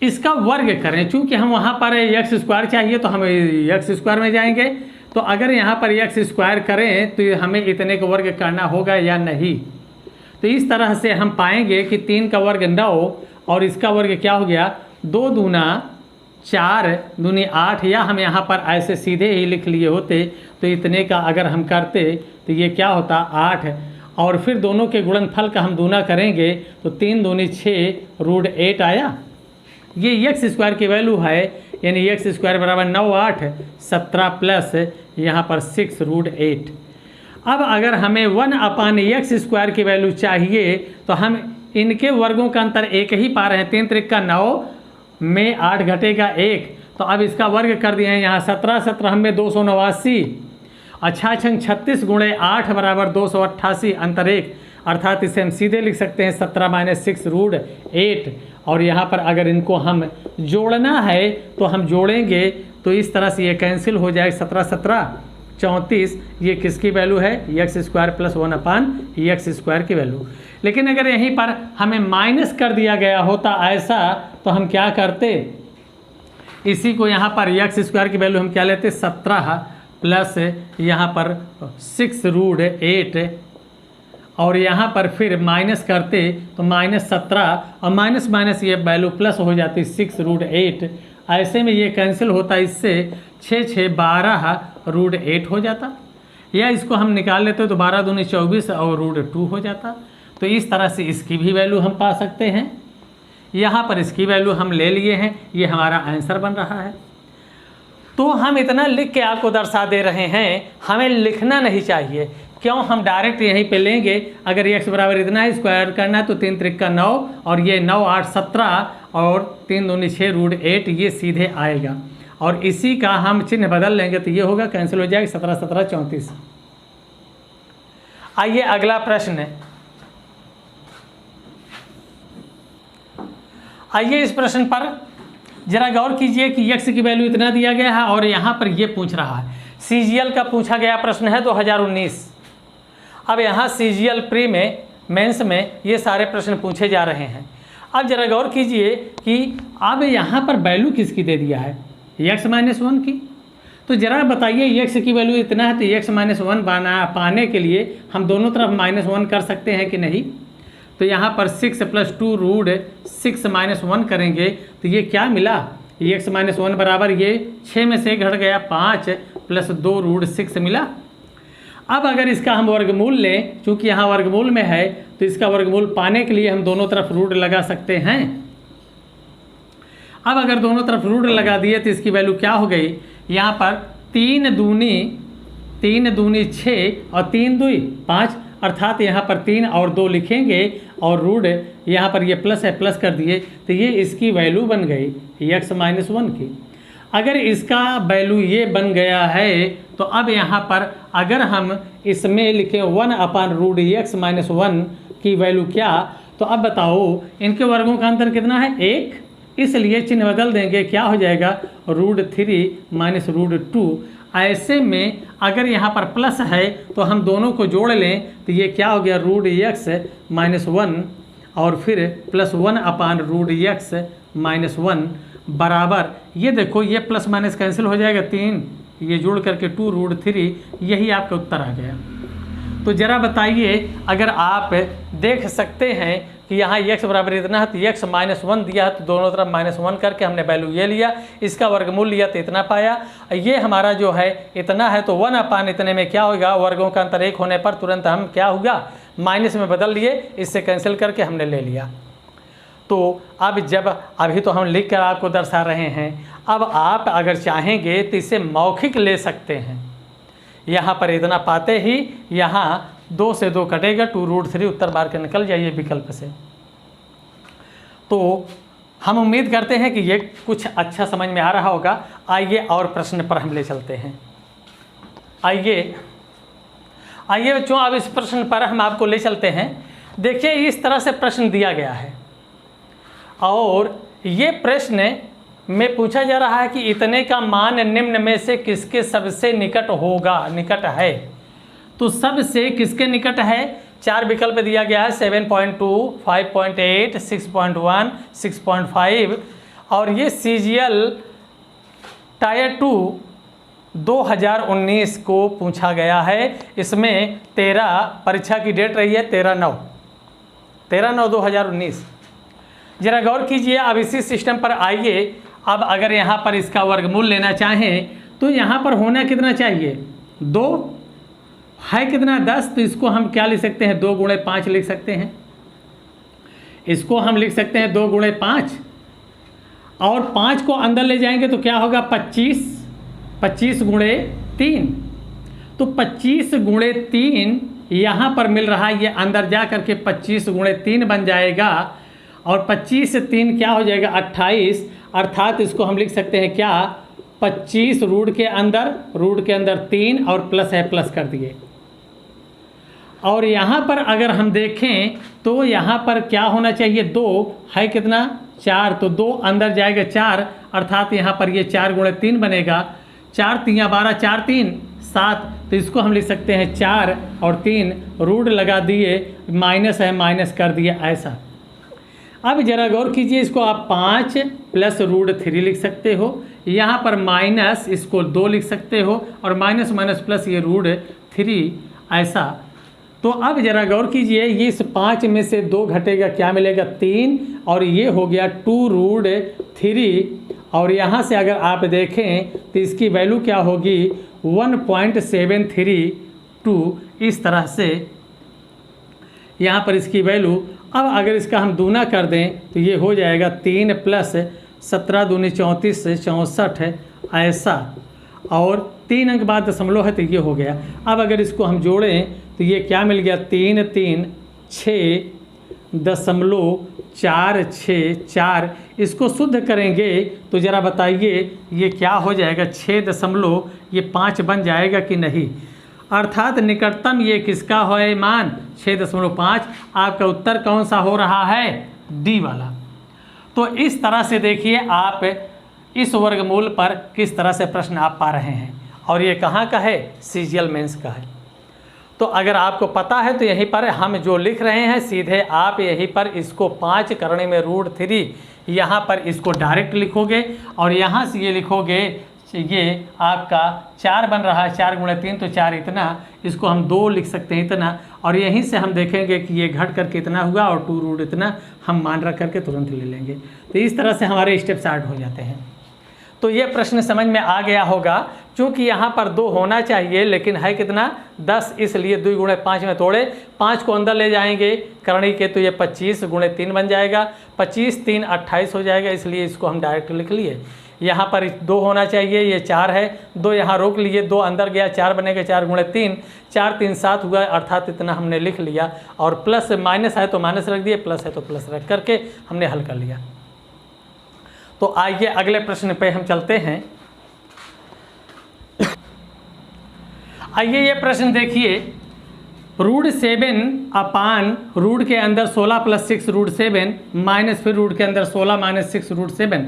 इसका वर्ग करें, चूँकि हम वहाँ पर x² चाहिए तो हम x² में जाएंगे। तो अगर यहाँ पर x² करें तो हमें इतने का वर्ग करना होगा या नहीं। तो इस तरह से हम पाएंगे कि 3 का वर्ग 9 और इसका वर्ग क्या हो गया 2 दूना 4 दूनी 8, या हम यहाँ पर ऐसे सीधे ही लिख लिए होते तो इतने का अगर हम करते तो ये क्या होता 8, और फिर दोनों के गुणनफल का हम दूना करेंगे तो 3 दूनी 6 √8 आया। ये x² की वैल्यू है, यानी x² बराबर 9 8 17 प्लस यहाँ पर 6 √8। अब अगर हमें 1/x² की वैल्यू चाहिए तो हम इनके वर्गों का अंतर 1 ही पा रहे हैं। 3 त्रिक्का 9 में 8 घटेगा 1, तो अब इसका वर्ग कर दिए हैं यहाँ 17 17 में 289, अच्छा 36 × 8 बराबर 288 अंतर 1, अर्थात इसे हम सीधे लिख सकते हैं 17 - 6 √8। और यहाँ पर अगर इनको हम जोड़ना है तो हम जोड़ेंगे तो इस तरह से ये कैंसिल हो जाएगा 17 17 34, ये किसकी वैल्यू है x² + 1/x² की वैल्यू। लेकिन अगर यहीं पर हमें माइनस कर दिया गया होता ऐसा तो हम क्या करते, इसी को यहाँ पर x² की वैल्यू हम क्या लेते 17 प्लस यहाँ पर 6 √8 और यहाँ पर फिर माइनस करते तो -17 और माइनस माइनस ये वैल्यू प्लस हो जाती 6 √8। ऐसे में ये कैंसिल होता, इससे 6 6 12 √8 हो जाता, या इसको हम निकाल लेते तो 12 दूनी 24 और √2 हो जाता। तो इस तरह से इसकी भी वैल्यू हम पा सकते हैं। यहाँ पर इसकी वैल्यू हम ले लिए हैं, ये हमारा आंसर बन रहा है। तो हम इतना लिख के आपको दर्शा दे रहे हैं, हमें लिखना नहीं चाहिए, क्यों, हम डायरेक्ट यहीं पे लेंगे। अगर x बराबर इतना है स्क्वायर करना है तो 3 त्रिक्का 9 और ये 9 8 17 और 3 दूनी 6 √8, ये सीधे आएगा। और इसी का हम चिन्ह बदल लेंगे तो ये होगा कैंसिल हो जाएगा 17 17 34। आइए अगला प्रश्न है। आइए इस प्रश्न पर जरा गौर कीजिए कि x की वैल्यू इतना दिया गया है और यहाँ पर ये पूछ रहा है। CGL का पूछा गया प्रश्न है 2019। अब यहाँ CGL प्री में मेंस में ये सारे प्रश्न पूछे जा रहे हैं। अब जरा गौर कीजिए कि अब यहाँ पर वैल्यू किसकी दे दिया है x - 1 की। तो जरा बताइए x की वैल्यू इतना है तो x - 1 पाने के लिए हम दोनों तरफ -1 कर सकते हैं कि नहीं। तो यहाँ पर 6 + 2 रूट 6 - 1 करेंगे तो ये क्या मिला, ये x - 1 बराबर ये 6 में से घट गया 5 + 2 रूट 6 मिला। अब अगर इसका हम वर्गमूल लें, चूँकि यहाँ वर्गमूल में है तो इसका वर्गमूल पाने के लिए हम दोनों तरफ रूट लगा सकते हैं। अब अगर दोनों तरफ रूट लगा दिए तो इसकी वैल्यू क्या हो गई, यहाँ पर 3 दूनी 6 और 3 दूई 5, अर्थात यहाँ पर 3 और 2 लिखेंगे और रूट यहाँ पर ये प्लस है, प्लस कर दिए तो ये इसकी वैल्यू बन गई x - 1 की। अगर इसका वैल्यू ये बन गया है तो अब यहाँ पर अगर हम इसमें लिखें 1/√x - 1 की वैल्यू क्या, तो अब बताओ इनके वर्गों का अंतर कितना है, 1, इसलिए चिन्ह बदल देंगे, क्या हो जाएगा √3 - √2। ऐसे में अगर यहाँ पर प्लस है तो हम दोनों को जोड़ लें तो ये क्या हो गया √x - 1 और फिर +1/√x - 1 बराबर, ये देखो ये प्लस माइनस कैंसिल हो जाएगा, 3 ये जोड़ करके 2√3, यही आपका उत्तर आ गया। तो ज़रा बताइए, अगर आप देख सकते हैं कि यहाँ x बराबर इतना है तो x - 1 दिया है तो दोनों तरफ -1 करके हमने वैल्यू ये लिया, इसका वर्गमूल लिया तो इतना पाया, ये हमारा जो है इतना है तो 1 इतने में क्या होगा, वर्गों का अंतर 1 होने पर तुरंत हम क्या होगा माइनस में बदल लिए, इससे कैंसिल करके हमने ले लिया। तो अब जब अभी तो हम लिख कर आपको दर्शा रहे हैं, अब आप अगर चाहेंगे तो इसे मौखिक ले सकते हैं। यहाँ पर इतना पाते ही यहाँ 2 से 2 कटेगा, 2√3 उत्तर बार के निकल जाइए विकल्प से। तो हम उम्मीद करते हैं कि ये कुछ अच्छा समझ में आ रहा होगा। आइए और प्रश्न पर हम ले चलते हैं। आइए बच्चों, अब इस प्रश्न पर हम आपको ले चलते हैं। देखिए इस तरह से प्रश्न दिया गया है और ये प्रश्न में पूछा जा रहा है कि इतने का मान निम्न में से किसके सबसे निकट होगा, निकट है। तो सबसे किसके निकट है, 4 विकल्प दिया गया है, 7.2, 5.8, 6.1, 6.5 और ये CGL टायर 2 2019 को पूछा गया है। इसमें 13 परीक्षा की डेट रही है 13/9/2019। जरा गौर कीजिए। अब इसी सिस्टम पर आइए, अब अगर यहाँ पर इसका वर्गमूल लेना चाहें तो यहाँ पर होना कितना चाहिए, 2 है कितना 10, तो इसको हम क्या लिख सकते हैं 2 × 5 लिख सकते हैं। इसको हम लिख सकते हैं 2 × 5 और 5 को अंदर ले जाएंगे तो क्या होगा 25 × 3। तो 25 × 3 यहाँ पर मिल रहा है, ये अंदर जा करके 25 × 3 बन जाएगा और 25 से 3 क्या हो जाएगा 28, अर्थात इसको हम लिख सकते हैं क्या 25 रूट के अंदर 3 और प्लस है, प्लस कर दिए। और यहाँ पर अगर हम देखें तो यहाँ पर क्या होना चाहिए 2 है कितना 4, तो 2 अंदर जाएगा 4, अर्थात यहाँ पर ये 4 × 3 बनेगा, 4 × 3 = 12, 4 × 3 = 7, तो इसको हम लिख सकते हैं 4 और 3 रूट लगा दिए, माइनस है माइनस कर दिए ऐसा। अब जरा गौर कीजिए, इसको आप 5 + √3 लिख सकते हो, यहाँ पर माइनस इसको 2 लिख सकते हो और माइनस माइनस प्लस ये √3 ऐसा। तो अब जरा गौर कीजिए, ये इस 5 में से 2 घटेगा, क्या मिलेगा 3 और ये हो गया 2√3 और यहाँ से अगर आप देखें तो इसकी वैल्यू क्या होगी 1.732, इस तरह से यहाँ पर इसकी वैल्यू। अब अगर इसका हम दूना कर दें तो ये हो जाएगा 3 + 17 दूनी 34 से 64 ऐसा, और 3 अंक बाद दशमलव है तो ये हो गया। अब अगर इसको हम जोड़ें तो ये क्या मिल गया 3 3 6.464। इसको शुद्ध करेंगे तो ज़रा बताइए ये क्या हो जाएगा 6.5 बन जाएगा कि नहीं, अर्थात निकटतम ये किसका है मान 6.5। आपका उत्तर कौन सा हो रहा है, डी वाला। तो इस तरह से देखिए आप इस वर्गमूल पर किस तरह से प्रश्न आप पा रहे हैं, और ये कहाँ का है, CGL मेंस का है। तो अगर आपको पता है तो यहीं पर हम जो लिख रहे हैं सीधे आप यहीं पर इसको 5 करने में √3 यहाँ पर इसको डायरेक्ट लिखोगे और यहाँ से ये लिखोगे ये आपका 4 बन रहा है, 4 गुणे 3 तो 4 इतना, इसको हम 2 लिख सकते हैं इतना, और यहीं से हम देखेंगे कि ये घट करके इतना हुआ और 2 रूट इतना हम मान रख करके तुरंत ले लेंगे। तो इस तरह से हमारे स्टेप स्टार्ट हो जाते हैं। तो ये प्रश्न समझ में आ गया होगा। क्योंकि यहाँ पर 2 होना चाहिए लेकिन है कितना 10, इसलिए 2 गुणे 5 में तोड़े, 5 को अंदर ले जाएंगे करणी के, तो ये 25 गुणे 3 बन जाएगा, 25 3 28 हो जाएगा, इसलिए इसको हम डायरेक्ट लिख लिए। यहाँ पर 2 होना चाहिए, ये 4 है, 2 यहाँ रोक लिए, 2 अंदर गया, 4 बनेगा, 4 गुणे 3, 4 3 7 हुआ, अर्थात इतना हमने लिख लिया। और प्लस माइनस है तो माइनस रख दिए, प्लस है तो प्लस रख करके हमने हल कर लिया। तो आइए अगले प्रश्न पे हम चलते हैं। आइए ये प्रश्न देखिए, रूट 7 अपान रूट के अंदर 16 + 6 रूट 7 माइनस फिर रूट के अंदर 16 - 6 रूट 7,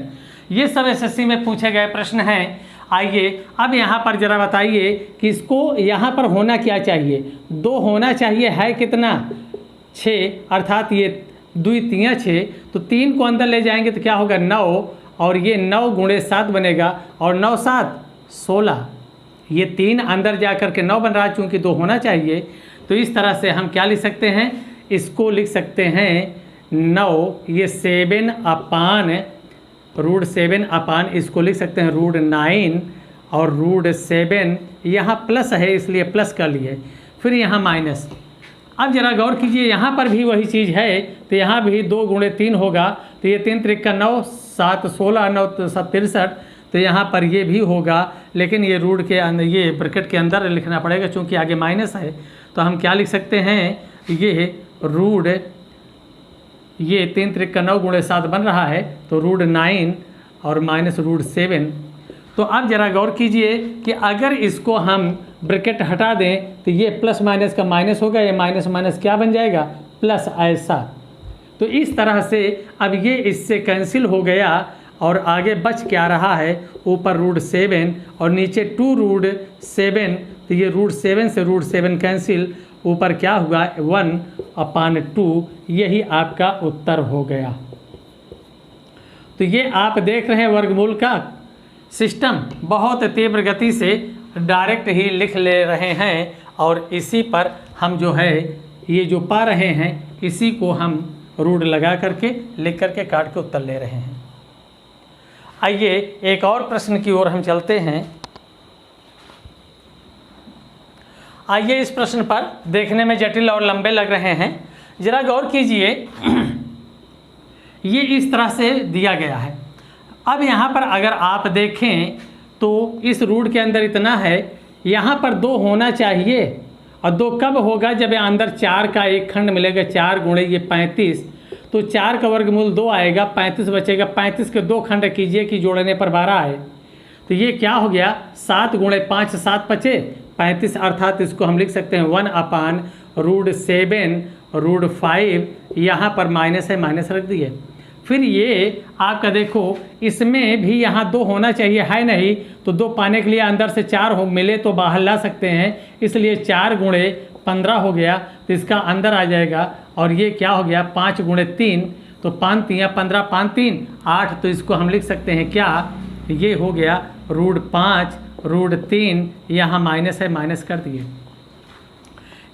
ये सब एसएससी में पूछे गए प्रश्न हैं। आइए अब यहाँ पर जरा बताइए कि इसको यहाँ पर होना क्या चाहिए। 2 होना चाहिए, है कितना 6, अर्थात ये 2 3 6, तो 3 को अंदर ले जाएंगे तो क्या होगा 9, और ये 9 गुणे 7 बनेगा, और 9 7 16, ये 3 अंदर जा कर के 9 बन रहा है, चूँकि 2 होना चाहिए। तो इस तरह से हम क्या लिख सकते हैं, इसको लिख सकते हैं 9, ये 7 अपान रूट 7 अपान, इसको लिख सकते हैं रूट 9, और रूट 7 यहाँ प्लस है इसलिए प्लस कर लिए, फिर यहाँ माइनस। अब जरा गौर कीजिए, यहाँ पर भी वही चीज़ है, तो यहाँ भी 2 गुणे 3 होगा, तो ये 3 3 9 7 16 9 7 63, तो यहाँ पर ये भी होगा, लेकिन ये रूट के अंदर, ये ब्रैकेट के अंदर लिखना पड़ेगा क्योंकि आगे माइनस है। तो हम क्या लिख सकते हैं, ये रूट, ये 3 3 9 गुणे 7 बन रहा है, तो रूट 9 और माइनस रूट 7। तो अब जरा गौर कीजिए कि अगर इसको हम ब्रैकेट हटा दें तो ये प्लस माइनस का माइनस होगा, ये माइनस माइनस क्या बन जाएगा प्लस, ऐसा। तो इस तरह से अब ये इससे कैंसिल हो गया, और आगे बच क्या रहा है, ऊपर रूट 7 और नीचे 2 रूट 7, तो ये रूट 7 से रूट 7 कैंसिल, ऊपर क्या हुआ 1/2, यही आपका उत्तर हो गया। तो ये आप देख रहे हैं वर्गमूल का सिस्टम बहुत तीव्र गति से डायरेक्ट ही लिख ले रहे हैं, और इसी पर हम जो है ये जो पा रहे हैं इसी को हम रूट लगा करके लिख करके काट के उत्तर ले रहे हैं। आइए एक और प्रश्न की ओर हम चलते हैं। आइए इस प्रश्न पर देखने में जटिल और लंबे लग रहे हैं, जरा गौर कीजिए। ये इस तरह से दिया गया है। अब यहाँ पर अगर आप देखें तो इस रूट के अंदर इतना है, यहाँ पर 2 होना चाहिए, और 2 कब होगा जब अंदर 4 का एक खंड मिलेगा, 4 गुणे ये 35, तो 4 का वर्गमूल 2 आएगा, 35 बचेगा, 35 के 2 खंड कीजिए कि जोड़ने पर 12 आए, तो ये क्या हो गया 7 गुणे 5 7 बचे 35, अर्थात इसको हम लिख सकते हैं 1/√7 रूट 5, यहाँ पर माइनस है माइनस रख दिए। फिर ये आपका देखो इसमें भी यहाँ 2 होना चाहिए, है नहीं, तो 2 पाने के लिए अंदर से 4 हो मिले तो बाहर ला सकते हैं, इसलिए 4 गुणे 15 हो गया, तो इसका अंदर आ जाएगा, और ये क्या हो गया 5 गुणे 3, तो 5 3 15 5 3 8, तो इसको हम लिख सकते हैं क्या, ये हो गया √5 √3, यहाँ माइनस है माइनस कर दिए।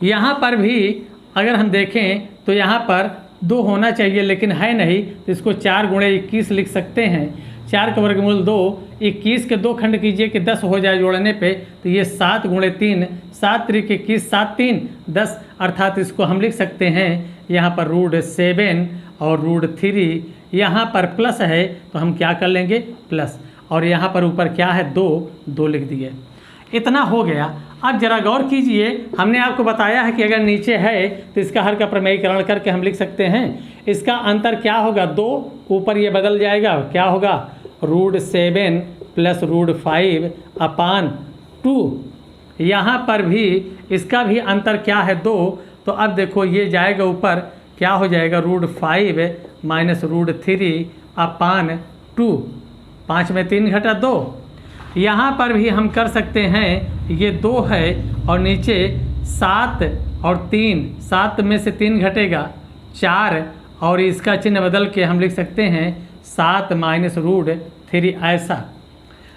यहाँ पर भी अगर हम देखें तो यहाँ पर 2 होना चाहिए लेकिन है नहीं, तो इसको 4 गुणे 21 लिख सकते हैं। 4 का वर्गमूल 2, 21 के 2 खंड कीजिए कि 10 हो जाए जोड़ने पे, तो ये 7 गुणे 3 7 3 21 7 3 10, अर्थात इसको हम लिख सकते हैं यहाँ पर √7 और √3, यहाँ पर प्लस है तो हम क्या कर लेंगे प्लस, और यहाँ पर ऊपर क्या है 2 लिख दिए। इतना हो गया। अब जरा गौर कीजिए, हमने आपको बताया है कि अगर नीचे है तो इसका हर का प्रमेयीकरण करके हम लिख सकते हैं। इसका अंतर क्या होगा 2, ऊपर ये बदल जाएगा, क्या होगा √7 + √5/2। यहाँ पर भी इसका भी अंतर क्या है 2, तो अब देखो ये जाएगा ऊपर, क्या हो जाएगा √5 - √3/2, 5 में 3 घटा 2। यहाँ पर भी हम कर सकते हैं, ये 2 है और नीचे 7 और 3, 7 में से 3 घटेगा 4, और इसका चिन्ह बदल के हम लिख सकते हैं 7 - √3, ऐसा।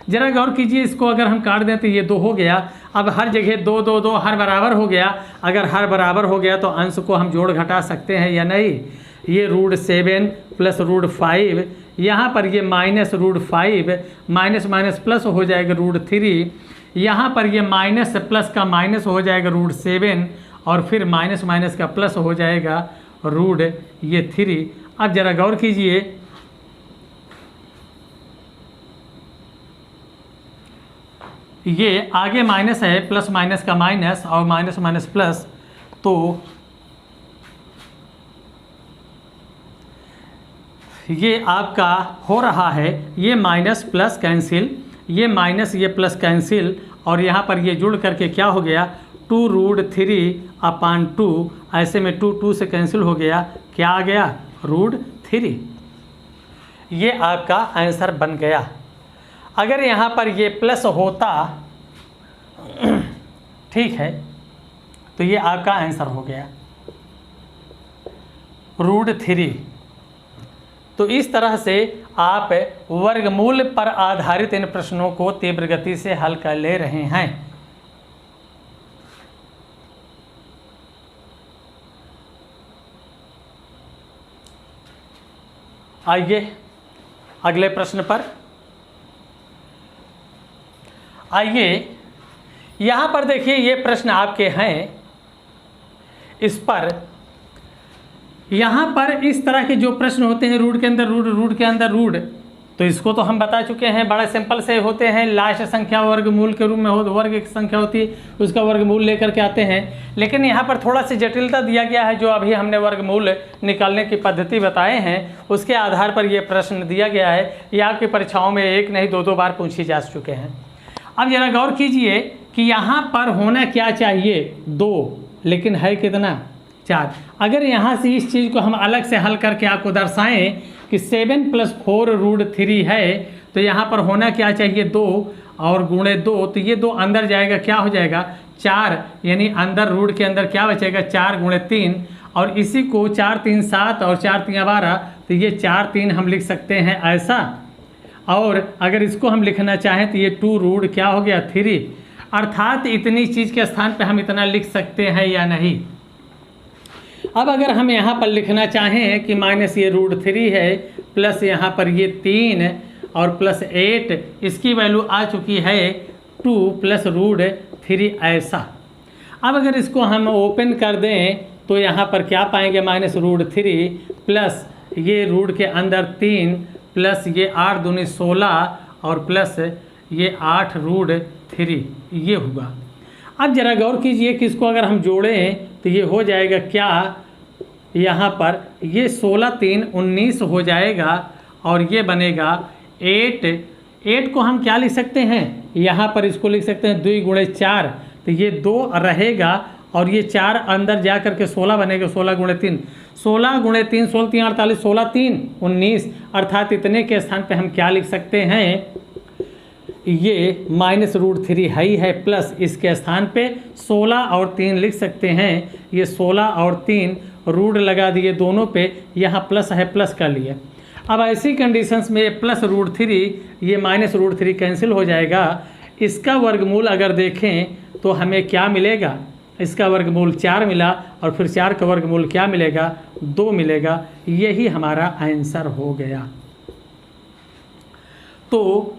जरा गौर कीजिए, इसको अगर हम काट दें तो ये 2 हो गया। अब हर जगह 2 2 2 हर बराबर हो गया। अगर हर बराबर हो गया तो अंश को हम जोड़ घटा सकते हैं या नहीं। ये √7 प्लस √5, यहाँ पर ये -√5, माइनस माइनस प्लस हो जाएगा √3, यहाँ पर ये माइनस प्लस का माइनस हो जाएगा √7 और फिर माइनस माइनस का प्लस हो जाएगा √3। अब जरा गौर कीजिए, ये आगे माइनस है, प्लस माइनस का माइनस और माइनस माइनस प्लस, तो ये आपका हो रहा है ये माइनस प्लस कैंसिल, ये माइनस ये प्लस कैंसिल, और यहाँ पर ये जुड़ करके क्या हो गया 2√3/2। ऐसे में 2 2 से कैंसिल हो गया, क्या आ गया √3। ये आपका आंसर बन गया। अगर यहाँ पर ये प्लस होता, ठीक है, तो ये आपका आंसर हो गया √3। तो इस तरह से आप वर्गमूल पर आधारित इन प्रश्नों को तीव्र गति से हल कर ले रहे हैं। आइए अगले प्रश्न पर। आइए यहाँ पर देखिए, ये प्रश्न आपके हैं। इस पर यहाँ पर इस तरह के जो प्रश्न होते हैं, रूट के अंदर रूट, रूट के अंदर रूट, तो इसको तो हम बता चुके हैं, बड़ा सिंपल से होते हैं। लास्ट संख्या वर्गमूल के रूप में हो, वर्ग एक संख्या होती है, उसका वर्गमूल लेकर के आते हैं। लेकिन यहाँ पर थोड़ा सी जटिलता दिया गया है। जो अभी हमने वर्गमूल निकालने की पद्धति बताए हैं, उसके आधार पर यह प्रश्न दिया गया है। ये आपकी परीक्षाओं में 1 नहीं 2 बार पूछी जा चुके हैं। अब जरा गौर कीजिए कि यहाँ पर होना क्या चाहिए 2, लेकिन है कितना 4। अगर यहाँ से इस चीज़ को हम अलग से हल करके आपको दर्शाएं कि 7 + 4 √3 है, तो यहाँ पर होना क्या चाहिए 2 और गुणे 2, तो ये 2 अंदर जाएगा, क्या हो जाएगा 4, यानी अंदर रूट के अंदर क्या बचेगा 4 × 3, और इसी को 4 3 7 और 4 3 12, तो ये 4 3 हम लिख सकते हैं ऐसा। और अगर इसको हम लिखना चाहें तो ये 2 क्या हो गया 3, अर्थात इतनी चीज़ के स्थान पे हम इतना लिख सकते हैं या नहीं। अब अगर हम यहाँ पर लिखना चाहें कि माइनस ये √3 है, प्लस यहाँ पर ये 3 और प्लस 8, इसकी वैल्यू आ चुकी है 2 + √3 ऐसा। अब अगर इसको हम ओपन कर दें तो यहाँ पर क्या पाएंगे, -√3 प्लस ये रूट के अंदर 3 प्लस ये 8 दूनी 16 और प्लस ये 8 √3, ये होगा। अब जरा गौर कीजिए कि इसको अगर हम जोड़ें तो ये हो जाएगा क्या, यहाँ पर ये 16 3 19 हो जाएगा, और ये बनेगा 8 को हम क्या लिख सकते हैं, यहाँ पर इसको लिख सकते हैं 2 × 4, तो ये 2 रहेगा और ये 4 अंदर जा कर के 16 बनेगा, 16 × 3, 16 × 3 16 3 48, 16 3 19, अर्थात इतने के स्थान पे हम क्या लिख सकते हैं, ये -√3 है प्लस इसके स्थान पे 16 और 3 लिख सकते हैं। ये 16 और 3 रूट लगा दिए दोनों पे, यहाँ प्लस है प्लस कर लिए। अब ऐसी कंडीशंस में +√3 ये -√3 कैंसिल हो जाएगा। इसका वर्गमूल अगर देखें तो हमें क्या मिलेगा, इसका वर्गमूल 4 मिला, और फिर 4 का वर्गमूल क्या मिलेगा 2 मिलेगा। यही हमारा आंसर हो गया। तो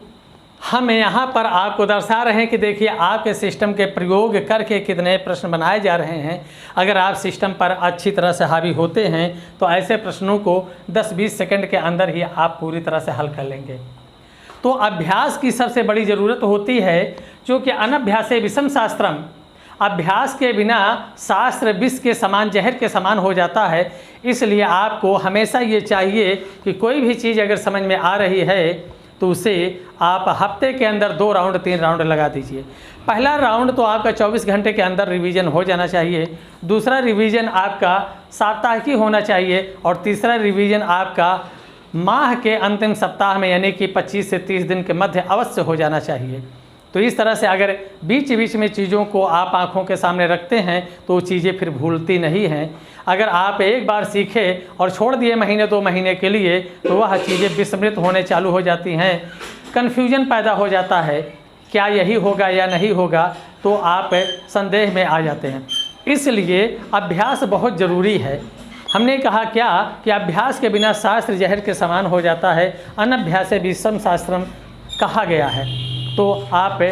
हम यहाँ पर आपको दर्शा रहे हैं कि देखिए आपके सिस्टम के प्रयोग करके कितने प्रश्न बनाए जा रहे हैं। अगर आप सिस्टम पर अच्छी तरह से हावी होते हैं तो ऐसे प्रश्नों को 10-20 सेकंड के अंदर ही आप पूरी तरह से हल कर लेंगे। तो अभ्यास की सबसे बड़ी ज़रूरत होती है, क्योंकि अनभ्यासे विषम शास्त्रम, अभ्यास के बिना शास्त्र विष के समान, जहर के समान हो जाता है। इसलिए आपको हमेशा ये चाहिए कि कोई भी चीज़ अगर समझ में आ रही है तो उसे आप हफ्ते के अंदर 2 राउंड 3 राउंड लगा दीजिए। पहला राउंड तो आपका 24 घंटे के अंदर रिवीजन हो जाना चाहिए, दूसरा रिवीजन आपका साप्ताहिक होना चाहिए, और तीसरा रिवीजन आपका माह के अंतिम सप्ताह में, यानी कि 25 से 30 दिन के मध्य अवश्य हो जाना चाहिए। तो इस तरह से अगर बीच बीच में चीज़ों को आप आँखों के सामने रखते हैं तो चीज़ें फिर भूलती नहीं हैं। अगर आप एक बार सीखे और छोड़ दिए महीने 2 महीने के लिए तो वह चीज़ें विस्मृत होने चालू हो जाती हैं। कन्फ्यूजन पैदा हो जाता है, क्या यही होगा या नहीं होगा, तो आप संदेह में आ जाते हैं। इसलिए अभ्यास बहुत ज़रूरी है। हमने कहा क्या कि अभ्यास के बिना शास्त्र जहर के समान हो जाता है, अनभ्यासे विषम शास्त्रम कहा गया है। तो आप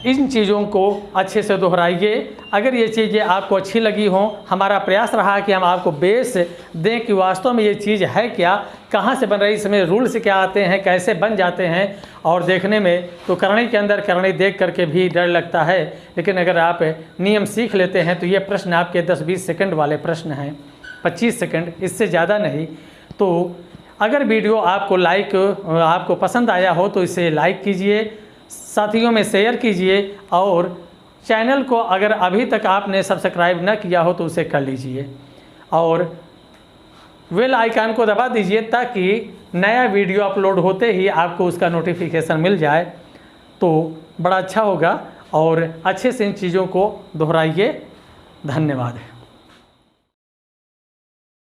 इन चीज़ों को अच्छे से दोहराइए। अगर ये चीज़ें आपको अच्छी लगी हों, हमारा प्रयास रहा कि हम आपको बेस दें कि वास्तव में ये चीज़ है क्या, कहाँ से बन रही, इसमें रूल्स क्या आते हैं, कैसे बन जाते हैं। और देखने में तो करणी के अंदर करणी देख करके भी डर लगता है, लेकिन अगर आप नियम सीख लेते हैं तो ये प्रश्न आपके 10-20 सेकंड वाले प्रश्न हैं, 25 सेकंड, इससे ज़्यादा नहीं। तो अगर वीडियो आपको पसंद आया हो तो इसे लाइक कीजिए, साथियों में शेयर कीजिए, और चैनल को अगर अभी तक आपने सब्सक्राइब न किया हो तो उसे कर लीजिए, और बेल आइकन को दबा दीजिए ताकि नया वीडियो अपलोड होते ही आपको उसका नोटिफिकेशन मिल जाए। तो बड़ा अच्छा होगा, और अच्छे से इन चीज़ों को दोहराइए। धन्यवाद।